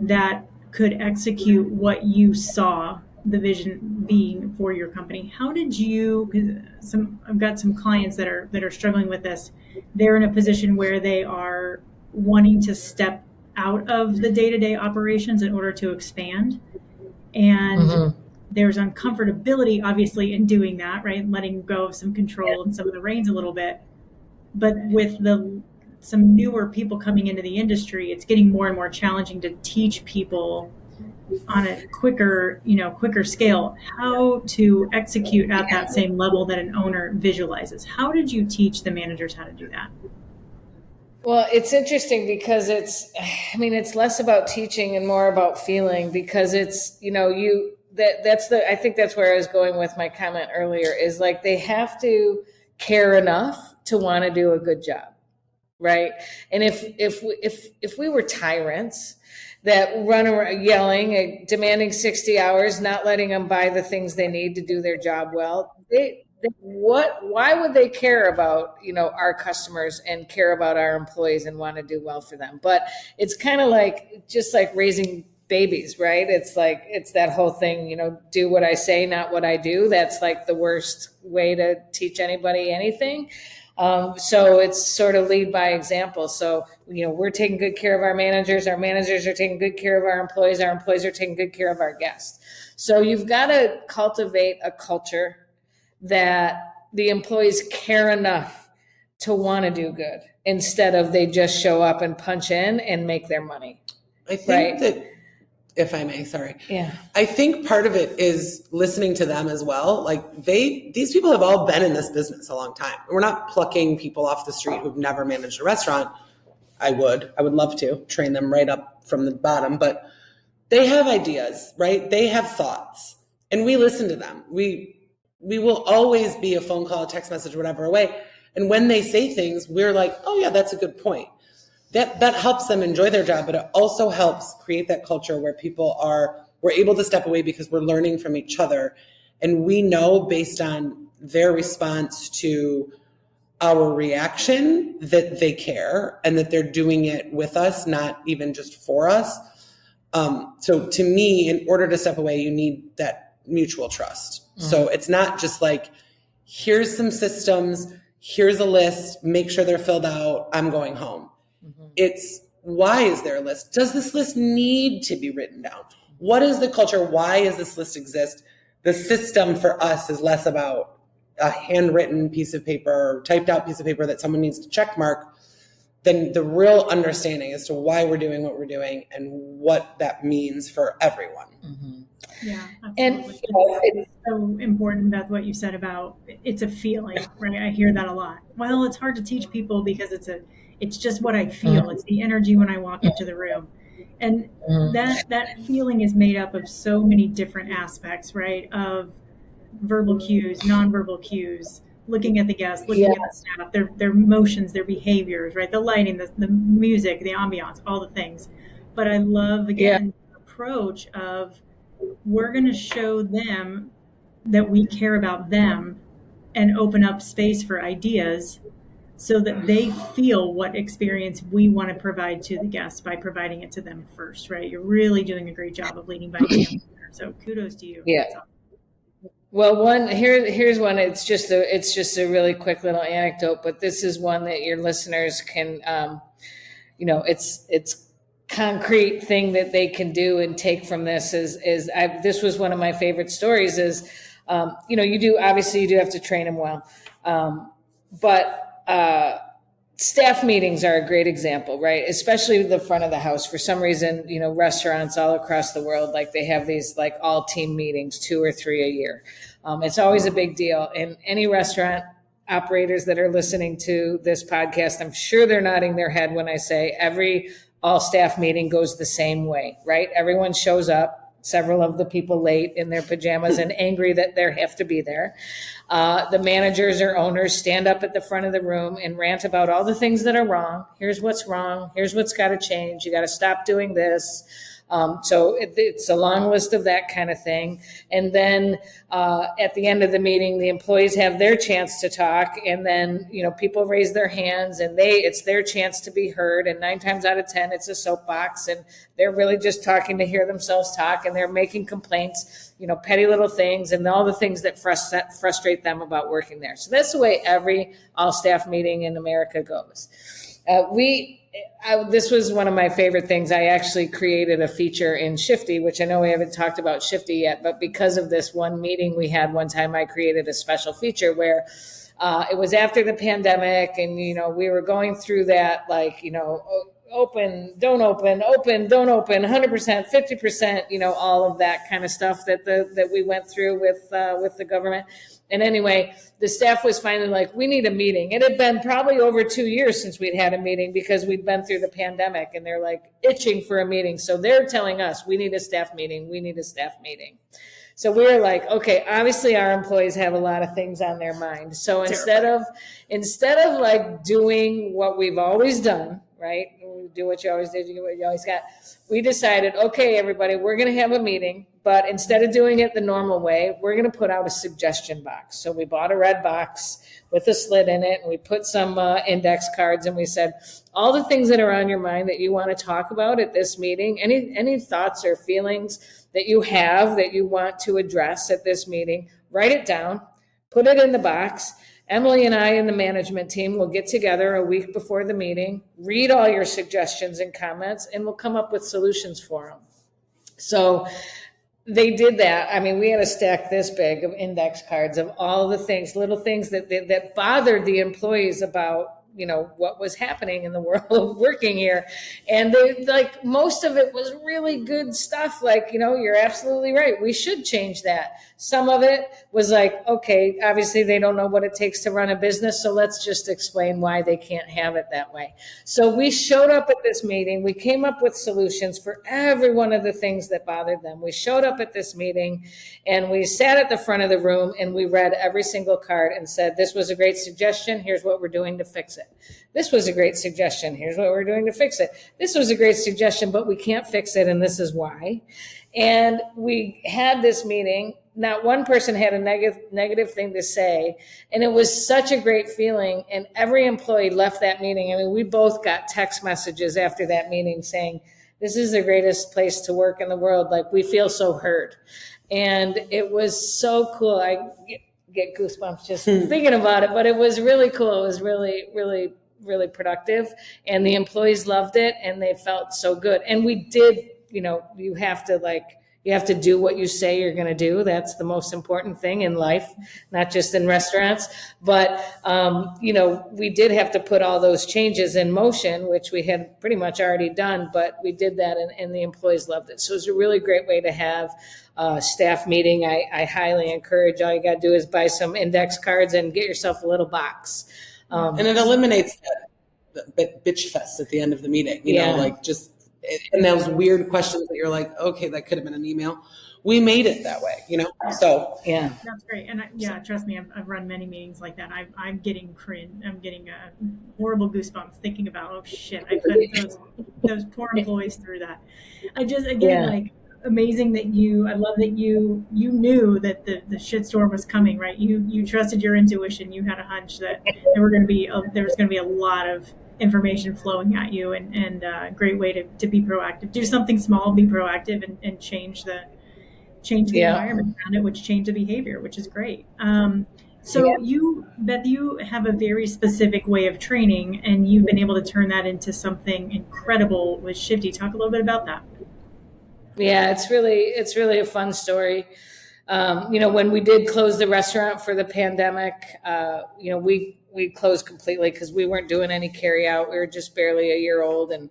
that could execute what you saw the vision being for your company. How did you, because I've got some clients that are struggling with this. They're in a position where they are wanting to step out of the day-to-day operations in order to expand. And there's uncomfortability, obviously, in doing that, right? Letting go of some control and some of the reins a little bit. But with some newer people coming into the industry, it's getting more and more challenging to teach people on a quicker scale how to execute at that same level that an owner visualizes. How did you teach the managers how to do that? Well, it's interesting because it's less about teaching and more about feeling, because it's, I think that's where I was going with my comment earlier, is like they have to care enough to want to do a good job. Right. And if we were tyrants that run around yelling, demanding 60 hours, not letting them buy the things they need to do their job well, why would they care about, our customers and care about our employees and want to do well for them? But it's kind of just like raising babies, right? It's like, it's that whole thing, do what I say, not what I do. That's like the worst way to teach anybody anything. So it's sort of lead by example. So, we're taking good care of our managers are taking good care of our employees are taking good care of our guests. So you've got to cultivate a culture that the employees care enough to want to do good instead of they just show up and punch in and make their money. I think that, if I may, sorry. Yeah. I think part of it is listening to them as well. Like these people have all been in this business a long time. We're not plucking people off the street who've never managed a restaurant. I would love to train them right up from the bottom, but they have ideas, right? They have thoughts, and we listen to them. We will always be a phone call, a text message, whatever away. And when they say things, we're like, oh yeah, that's a good point. That helps them enjoy their job, but it also helps create that culture where we're able to step away because we're learning from each other. And we know based on their response to our reaction that they care and that they're doing it with us, not even just for us. So to me, in order to step away, you need that mutual trust. Mm-hmm. So it's not just like, here's some systems, here's a list, make sure they're filled out, I'm going home. Mm-hmm. It's, why is there a list? Does this list need to be written down? What is the culture? Why does this list exist? The system for us is less about a handwritten piece of paper or typed out piece of paper that someone needs to check mark than the real understanding as to why we're doing what we're doing and what that means for everyone. Mm-hmm. Yeah, absolutely. And it's so important, Beth, what you said about it's a feeling, right? I hear that a lot. Well, it's hard to teach people because it's just what I feel. It's the energy when I walk into the room. And that feeling is made up of so many different aspects, right? Of verbal cues, nonverbal cues, looking at the guests, looking at the staff, their emotions, their behaviors, right? The lighting, the music, the ambiance, all the things. But I love, again, the approach of we're going to show them that we care about them and open up space for ideas so that they feel what experience we want to provide to the guests by providing it to them first, right? You're really doing a great job of leading by example. So kudos to you. Yeah. Well, here's one. It's just a really quick little anecdote, but this is one that your listeners can, it's concrete thing that they can do and take from this. This was one of my favorite stories. You do have to train them well, but staff meetings are a great example, right? Especially the front of the house. For some reason, restaurants all across the world, like they have these like all team meetings, 2 or 3 a year. It's always a big deal. And any restaurant operators that are listening to this podcast, I'm sure they're nodding their head when I say every all staff meeting goes the same way, right? Everyone shows up. Several of the people late in their pajamas and angry that they have to be there. The managers or owners stand up at the front of the room and rant about all the things that are wrong. Here's what's wrong. Here's what's got to change. You got to stop doing this. So it's a long list of that kind of thing. And then at the end of the meeting, the employees have their chance to talk. And then, people raise their hands and it's their chance to be heard. And 9 times out of 10, it's a soapbox. And they're really just talking to hear themselves talk. And they're making complaints, petty little things and all the things that frustrate them about working there. So that's the way every all-staff meeting in America goes. This was one of my favorite things. I actually created a feature in Shifty, which I know we haven't talked about Shifty yet, but because of this one meeting we had one time, I created a special feature where it was after the pandemic and, we were going through that, open, don't open, don't open, 100%, 50%, all of that kind of stuff that we went through with the government. And anyway, the staff was finally like, we need a meeting. It had been probably over 2 years since we'd had a meeting because we'd been through the pandemic and they're like itching for a meeting. So they're telling us we need a staff meeting. We need a staff meeting. So we were like, okay, obviously our employees have a lot of things on their mind. So instead of like doing what we've always done, right? Do what you always did, you get what you always got. We decided, okay, everybody, we're going to have a meeting, but instead of doing it the normal way, we're going to put out a suggestion box. So we bought a red box with a slit in it, and we put some index cards, and we said, all the things that are on your mind that you want to talk about at this meeting, any thoughts or feelings that you have that you want to address at this meeting, write it down, put it in the box. Emmele and I and the management team will get together a week before the meeting, read all your suggestions and comments, and we'll come up with solutions for them. So they did that. I mean, we had a stack this big of index cards of all the things, little things that bothered the employees about, what was happening in the world of working here. And most of it was really good stuff. You're absolutely right. We should change that. Some of it was like, okay, obviously they don't know what it takes to run a business. So let's just explain why they can't have it that way. So we showed up at this meeting. We came up with solutions for every one of the things that bothered them. We showed up at this meeting and we sat at the front of the room and we read every single card and said, this was a great suggestion. Here's what we're doing to fix it. This was a great suggestion. Here's what we're doing to fix it. This was a great suggestion, but we can't fix it, and this is why. And we had this meeting. Not one person had a negative thing to say, and it was such a great feeling, and every employee left that meeting. I mean, we both got text messages after that meeting saying, this is the greatest place to work in the world. Like, we feel so heard. And it was so cool. I get goosebumps just thinking about it, but it was really cool. It was really, really, really productive, and the employees loved it and they felt so good. And we did, you have to do what you say you're going to do. That's the most important thing in life, not just in restaurants. But, we did have to put all those changes in motion, which we had pretty much already done, but we did that and the employees loved it. So it was a really great way to have a staff meeting. I highly encourage. All you got to do is buy some index cards and get yourself a little box. And it eliminates that bitch fest at the end of the meeting, and those weird questions that you're like, okay, that could have been an email. We made it that way, So yeah, that's great. And trust me, I've run many meetings like that. I'm getting cringe. I'm getting horrible goosebumps thinking about, oh shit, I put those poor employees through that. Amazing that I love that you knew that the shitstorm was coming, right? You trusted your intuition. You had a hunch that there was going to be a lot of information flowing at you, and a great way to be proactive. Do something small, be proactive, and change change the environment around it, which changed the behavior, which is great. So you, Beth, you have a very specific way of training, and you've been able to turn that into something incredible with Shifty. Talk a little bit about that. Yeah, it's really a fun story. When we did close the restaurant for the pandemic, we closed completely because we weren't doing any carry out. We were just barely a year old, and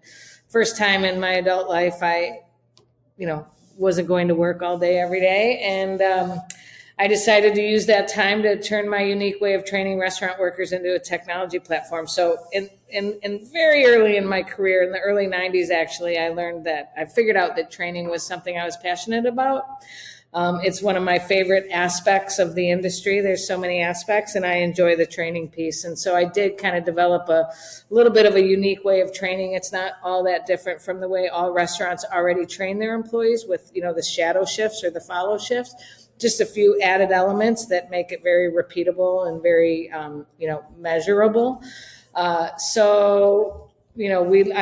first time in my adult life, I, wasn't going to work all day every day, and I decided to use that time to turn my unique way of training restaurant workers into a technology platform. So in very early in my career, in the early 90s, actually, I figured out that training was something I was passionate about. It's one of my favorite aspects of the industry. There's so many aspects, and I enjoy the training piece. And so I did kind of develop a little bit of a unique way of training. It's not all that different from the way all restaurants already train their employees with, the shadow shifts or the follow shifts. Just a few added elements that make it very repeatable and very, measurable. I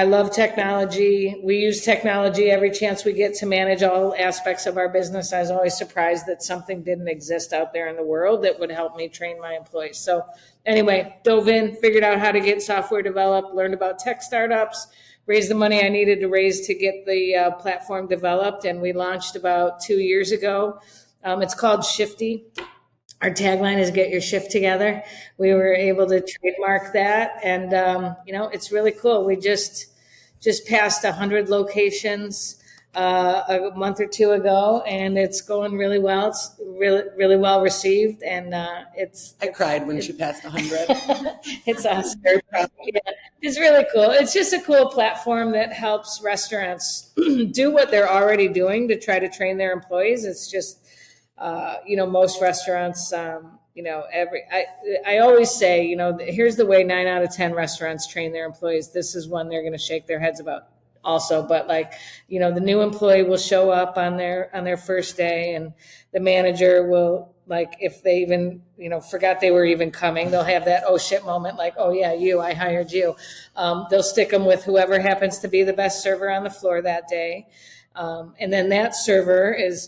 love technology. We use technology every chance we get to manage all aspects of our business. I was always surprised that something didn't exist out there in the world that would help me train my employees. So anyway, dove in, figured out how to get software developed, learned about tech startups, raised the money I needed to raise to get the platform developed. And we launched about 2 years ago. It's called Shifty. Our tagline is "Get your shift together." We were able to trademark that, and it's really cool. We just passed 100 locations a month or two ago, and it's going really well. It's really well received, and I cried when she passed 100. It's awesome. Yeah, it's really cool. It's just a cool platform that helps restaurants do what they're already doing to try to train their employees. It's just most restaurants, I always say, here's the way 9 out of 10 restaurants train their employees. This is one they're going to shake their heads about also. But the new employee will show up on their first day, and the manager will, if they even, forgot they were even coming, they'll have that, oh shit moment, oh yeah, I hired you. They'll stick them with whoever happens to be the best server on the floor that day. And then that server is,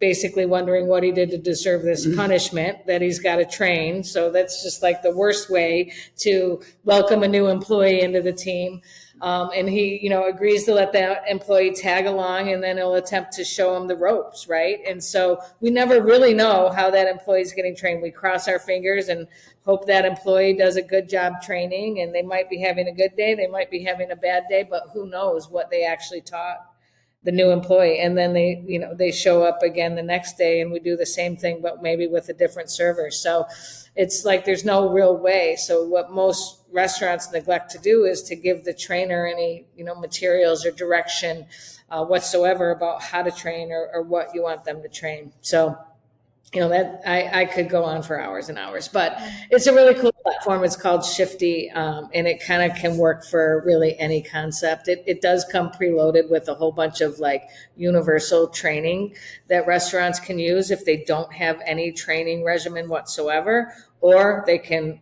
basically wondering what he did to deserve this punishment that he's got to train. So that's just the worst way to welcome a new employee into the team. And he, agrees to let that employee tag along, and then he'll attempt to show him the ropes, right? And so we never really know how that employee is getting trained. We cross our fingers and hope that employee does a good job training, and they might be having a good day, they might be having a bad day, but who knows what they actually taught the new employee. And then they show up again the next day, and we do the same thing, but maybe with a different server. So it's there's no real way. So what most restaurants neglect to do is to give the trainer any, materials or direction whatsoever about how to train or what you want them to train. So that I could go on for hours and hours, but it's a really cool platform. It's called Shifty, and it kind of can work for really any concept. It does come preloaded with a whole bunch of universal training that restaurants can use if they don't have any training regimen whatsoever, or they can,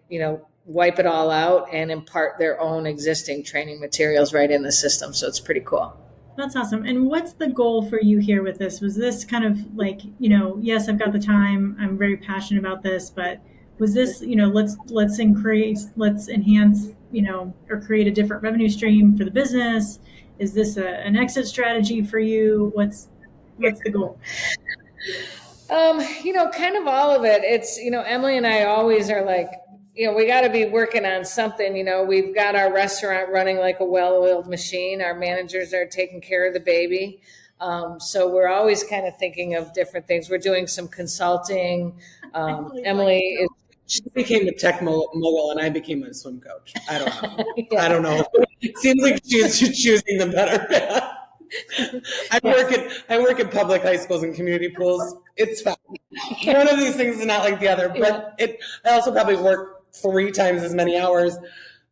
wipe it all out and impart their own existing training materials right in the system. So it's pretty cool. That's awesome. And what's the goal for you here with this? Was this kind of yes, I've got the time, I'm very passionate about this, but was this, let's enhance, or create a different revenue stream for the business? Is this an exit strategy for you? What's the goal? Kind of all of it. It's, Emmele and I always are we got to be working on something. We've got our restaurant running like a well-oiled machine. Our managers are taking care of the baby. So we're always kind of thinking of different things. We're doing some consulting. Emmele she became a tech mogul, and I became a swim coach. I don't know. Yeah. I don't know. It seems like she's choosing the better. I work at public high schools and community pools. It's fine. One of these things is not like the other, but I also probably work 3 times as many hours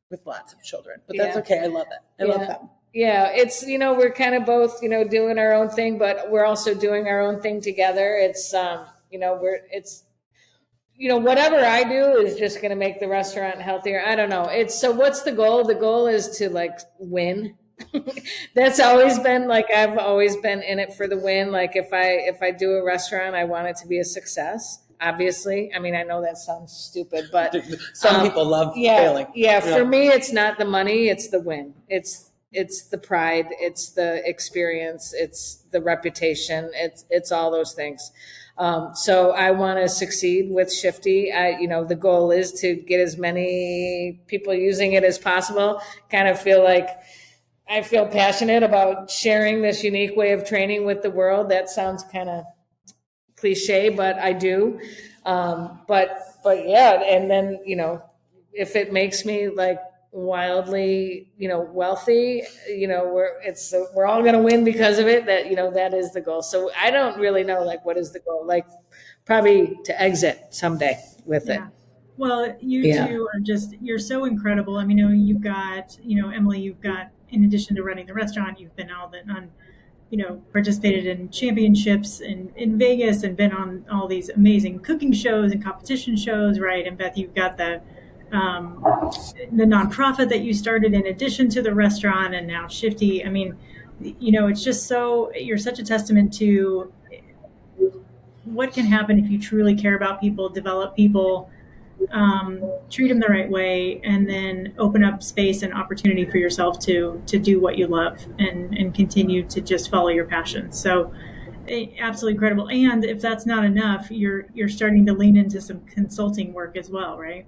with lots of children, but that's okay. I love it. I love them. Yeah. It's, we're kind of both, doing our own thing, but we're also doing our own thing together. It's, whatever I do is just going to make the restaurant healthier. I don't know. So what's the goal? The goal is to win. That's always been like, I've always been in it for the win. Like if I do a restaurant, I want it to be a success. Obviously. I mean, I know that sounds stupid, but some people love failing. Yeah. For me, it's not the money, it's the win. It's the pride, it's the experience, it's the reputation, it's all those things. So I want to succeed with Shifty. The goal is to get as many people using it as possible. Kind of feel like I feel passionate about sharing this unique way of training with the world. That sounds kind of cliche, but I do. But yeah. And then, if it makes me like wildly, wealthy, we're all going to win because of it. That is the goal. So I don't really know, like, what is the goal? Like probably to exit someday with it. Well, you two are you're so incredible. I mean, you've got, Emmele, you've got, in addition to running the restaurant, you've been participated in championships in Vegas and been on all these amazing cooking shows and competition shows, right? And Beth, you've got the nonprofit that you started in addition to the restaurant, and now Shifty. I mean, it's just you're such a testament to what can happen if you truly care about people, develop people, treat them the right way, and then open up space and opportunity for yourself to do what you love and continue to just follow your passion. So absolutely incredible. And if that's not enough, you're starting to lean into some consulting work as well, right?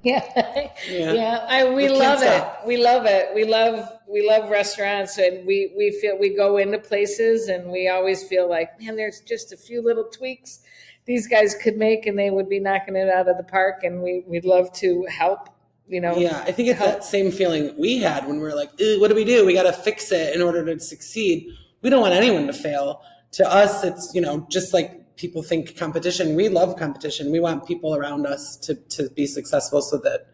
Yeah. We love it. We love it. We love restaurants, and we feel we go into places and we always feel like, man, there's just a few little tweaks these guys could make and they would be knocking it out of the park, and we'd love to help, Yeah, I think it's that same feeling we had when we were like, what do? We got to fix it in order to succeed. We don't want anyone to fail. To us, it's, just like people think competition. We love competition. We want people around us to be successful so that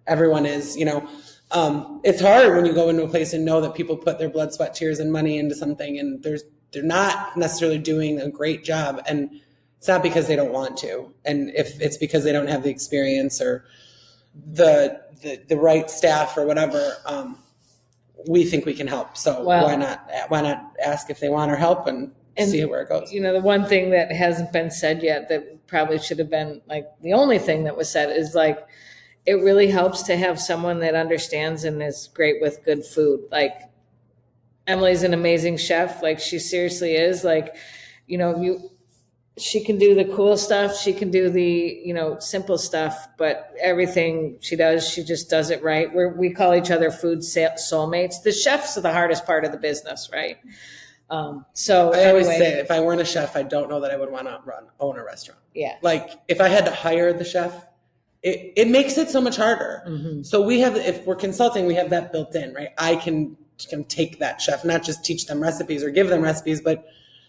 everyone is, it's hard when you go into a place and know that people put their blood, sweat, tears, and money into something, and they're not necessarily doing a great job. And it's not because they don't want to. And if it's because they don't have the experience or the right staff or whatever, we think we can help. So why not ask if they want our help and see where it goes. The one thing that hasn't been said yet that probably should have been like the only thing that was said is like, it really helps to have someone that understands and is great with good food. Like Emmele's an amazing chef. Like she seriously is. Like, she can do the cool stuff. She can do the, simple stuff, but everything she does, she just does it right. We call each other food soulmates. The chefs are the hardest part of the business, right? So I always say, if I weren't a chef, I don't know that I would want to own a restaurant. Yeah. Like if I had to hire the chef, it makes it so much harder. Mm-hmm. So if we're consulting, we have that built in, right? I can take that chef, not just teach them recipes or give them recipes, but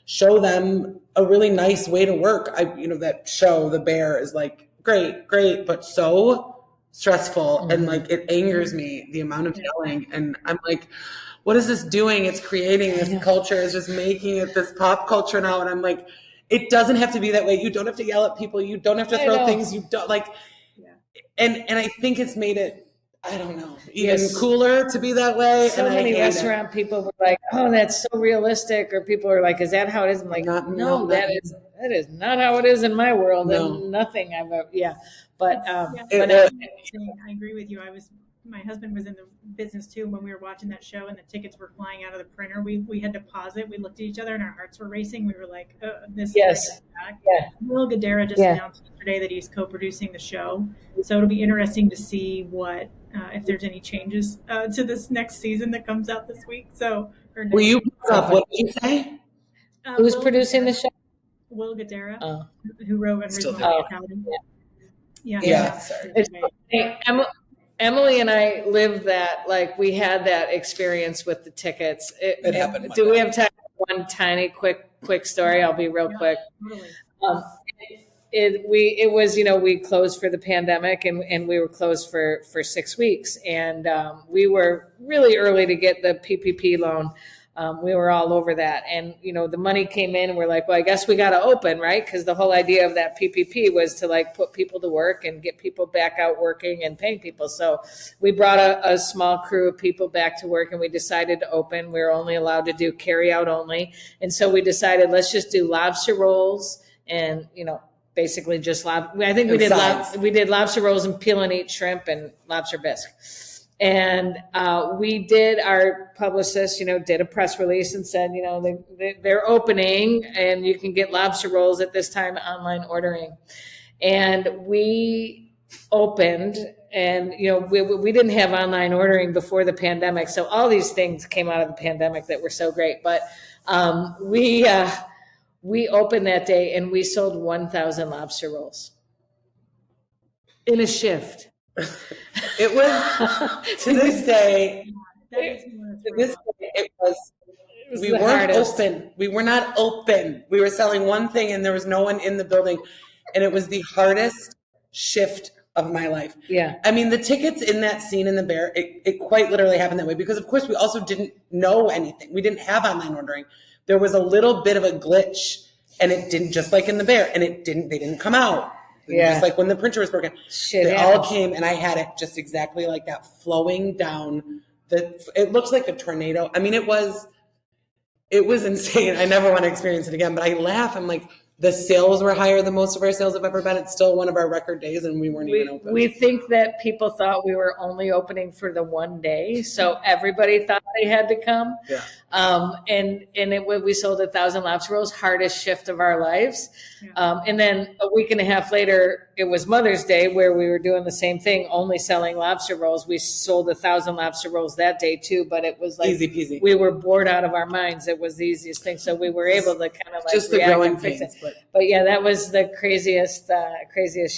show them a really nice way to work. That show, The Bear, is like, great, but so stressful. Mm-hmm. And like, it angers me, the amount of yelling. And I'm like, what is this doing? It's creating this culture. It's just making it this pop culture now. And I'm like, it doesn't have to be that way. You don't have to yell at people. You don't have to throw things. You don't like, and I think it's made it, I don't know, even cooler to be that way. So many restaurant people were like, oh, that's so realistic. Or people are like, is that how it is? I'm like, no, that is not how it is in my world. No. And nothing I've ever, But I agree with you. My husband was in the business too when we were watching that show and the tickets were flying out of the printer. We had to pause it. We looked at each other and our hearts were racing. We were like, this is back. Yeah. Will Guidara just announced yesterday that he's co-producing the show. So it'll be interesting to see what, if there's any changes to this next season that comes out this week. So, what did you say? Who's producing the show? Will Guidara, who wrote Unreasonable Mentality. Yeah. Sorry. Emmele and I lived that, like we had that experience with the tickets. It happened. Do we have time for one tiny quick story? I'll be real quick. Totally. It was, we closed for the pandemic and we were closed for 6 weeks. And we were really early to get the PPP loan. we were all over that. And, the money came in and we're like, well, I guess we got to open, right? Because the whole idea of that PPP was to like put people to work and get people back out working and paying people. So we brought a small crew of people back to work and we decided to open. We were only allowed to do carry out only. And so we decided, let's just do lobster rolls and, basically just I think we did lobster rolls and peel and eat shrimp and lobster bisque. And we did, our publicist, did a press release and said, they're opening and you can get lobster rolls at this time, online ordering. And we opened and, we didn't have online ordering before the pandemic. So all these things came out of the pandemic that were so great. But we opened that day and we sold 1,000 lobster rolls in a shift. It was to this day. It was. We weren't open. We were not open. We were selling one thing, and there was no one in the building, and it was the hardest shift of my life. Yeah. I mean, the tickets in that scene in the Bear, it quite literally happened that way because, of course, we also didn't know anything. We didn't have online ordering. There was a little bit of a glitch, and it didn't, just like in the Bear, and they didn't come out. Yeah. Just like when the printer was broken. They all came and I had it just exactly like that, flowing down. It looks like a tornado. I mean, it was insane. I never want to experience it again, but I laugh. I'm like, the sales were higher than most of our sales have ever been. It's still one of our record days and we weren't even open. We think that people thought we were only opening for the one day. So everybody thought they had to come. Yeah. We sold 1,000 lobster rolls, hardest shift of our lives. Yeah. And then a week and a half later, it was Mother's Day where we were doing the same thing, only selling lobster rolls. We sold 1,000 lobster rolls that day too, but it was like easy peasy. We were bored out of our minds. It was the easiest thing. So we were able to kind of like just the growing pains. But yeah, that was the craziest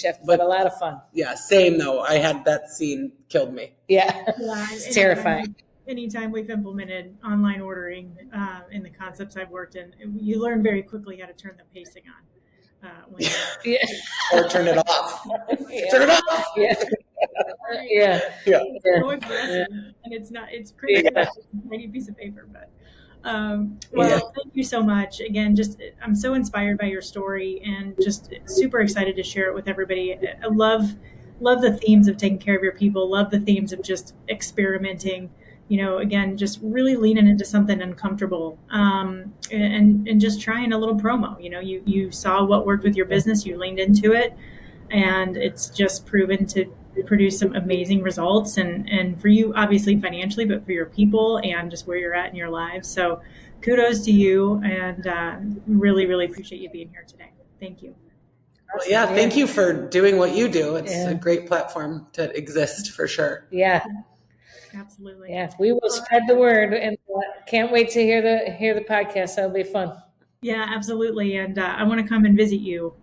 shift, but a lot of fun. Yeah, same though. I had that scene killed me. Yeah, it's terrifying. Anytime we've implemented online ordering in the concepts I've worked in, you learn very quickly how to turn the pacing on. Or turn it off. Yeah. Turn it off. Yeah. Yeah. It's so aggressive, and it's pretty much a tiny piece of paper, but. Thank you so much. Again, I'm so inspired by your story and just super excited to share it with everybody. I love the themes of taking care of your people, love the themes of just experimenting, again, just really leaning into something uncomfortable, and just trying a little promo. You saw what worked with your business, you leaned into it, and it's just proven to produce some amazing results and for you, obviously financially, but for your people and just where you're at in your lives. So kudos to you, and really, really appreciate you being here today. Thank you. Well, yeah, thank you for doing what you do. It's a great platform to exist for sure. Yeah. Absolutely. Yeah, we will spread the word, and can't wait to hear the podcast. That'll be fun. Yeah, absolutely. And I want to come and visit you,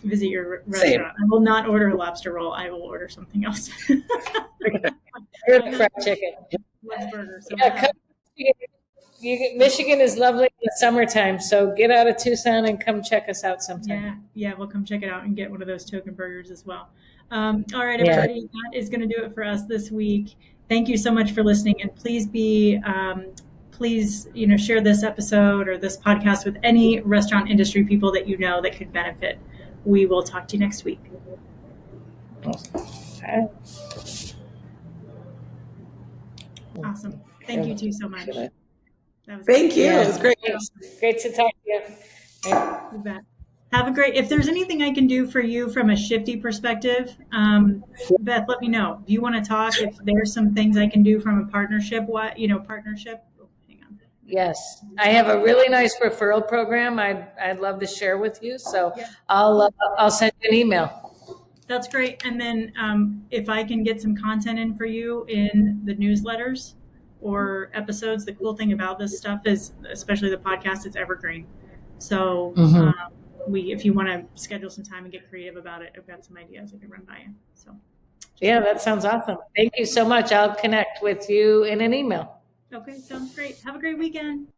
visit your restaurant. Same. I will not order a lobster roll. I will order something else. Fried chicken. Burger, Michigan is lovely in the summertime, so get out of Tucson and come check us out sometime. Yeah, we'll come check it out and get one of those token burgers as well. All right, everybody, that is going to do it for us this week. Thank you so much for listening, and please share this episode or this podcast with any restaurant industry people that you know that could benefit. We will talk to you next week. Awesome. Thank you too so much. Thank you. Yeah. It was great. Great to talk to you. You bet. Have a great, if there's anything I can do for you from a shifty perspective, Beth, let me know. Do you want to talk? If there's some things I can do from a partnership, partnership? Oh, hang on. Yes. I have a really nice referral program I'd love to share with you. So yeah. I'll send you an email. That's great. And then if I can get some content in for you in the newsletters or episodes, the cool thing about this stuff is, especially the podcast, it's evergreen. So if you want to schedule some time and get creative about it, I've got some ideas I can run by you. So yeah, that sounds awesome. Thank you so much. I'll connect with you in an email. Okay, sounds great. Have a great weekend.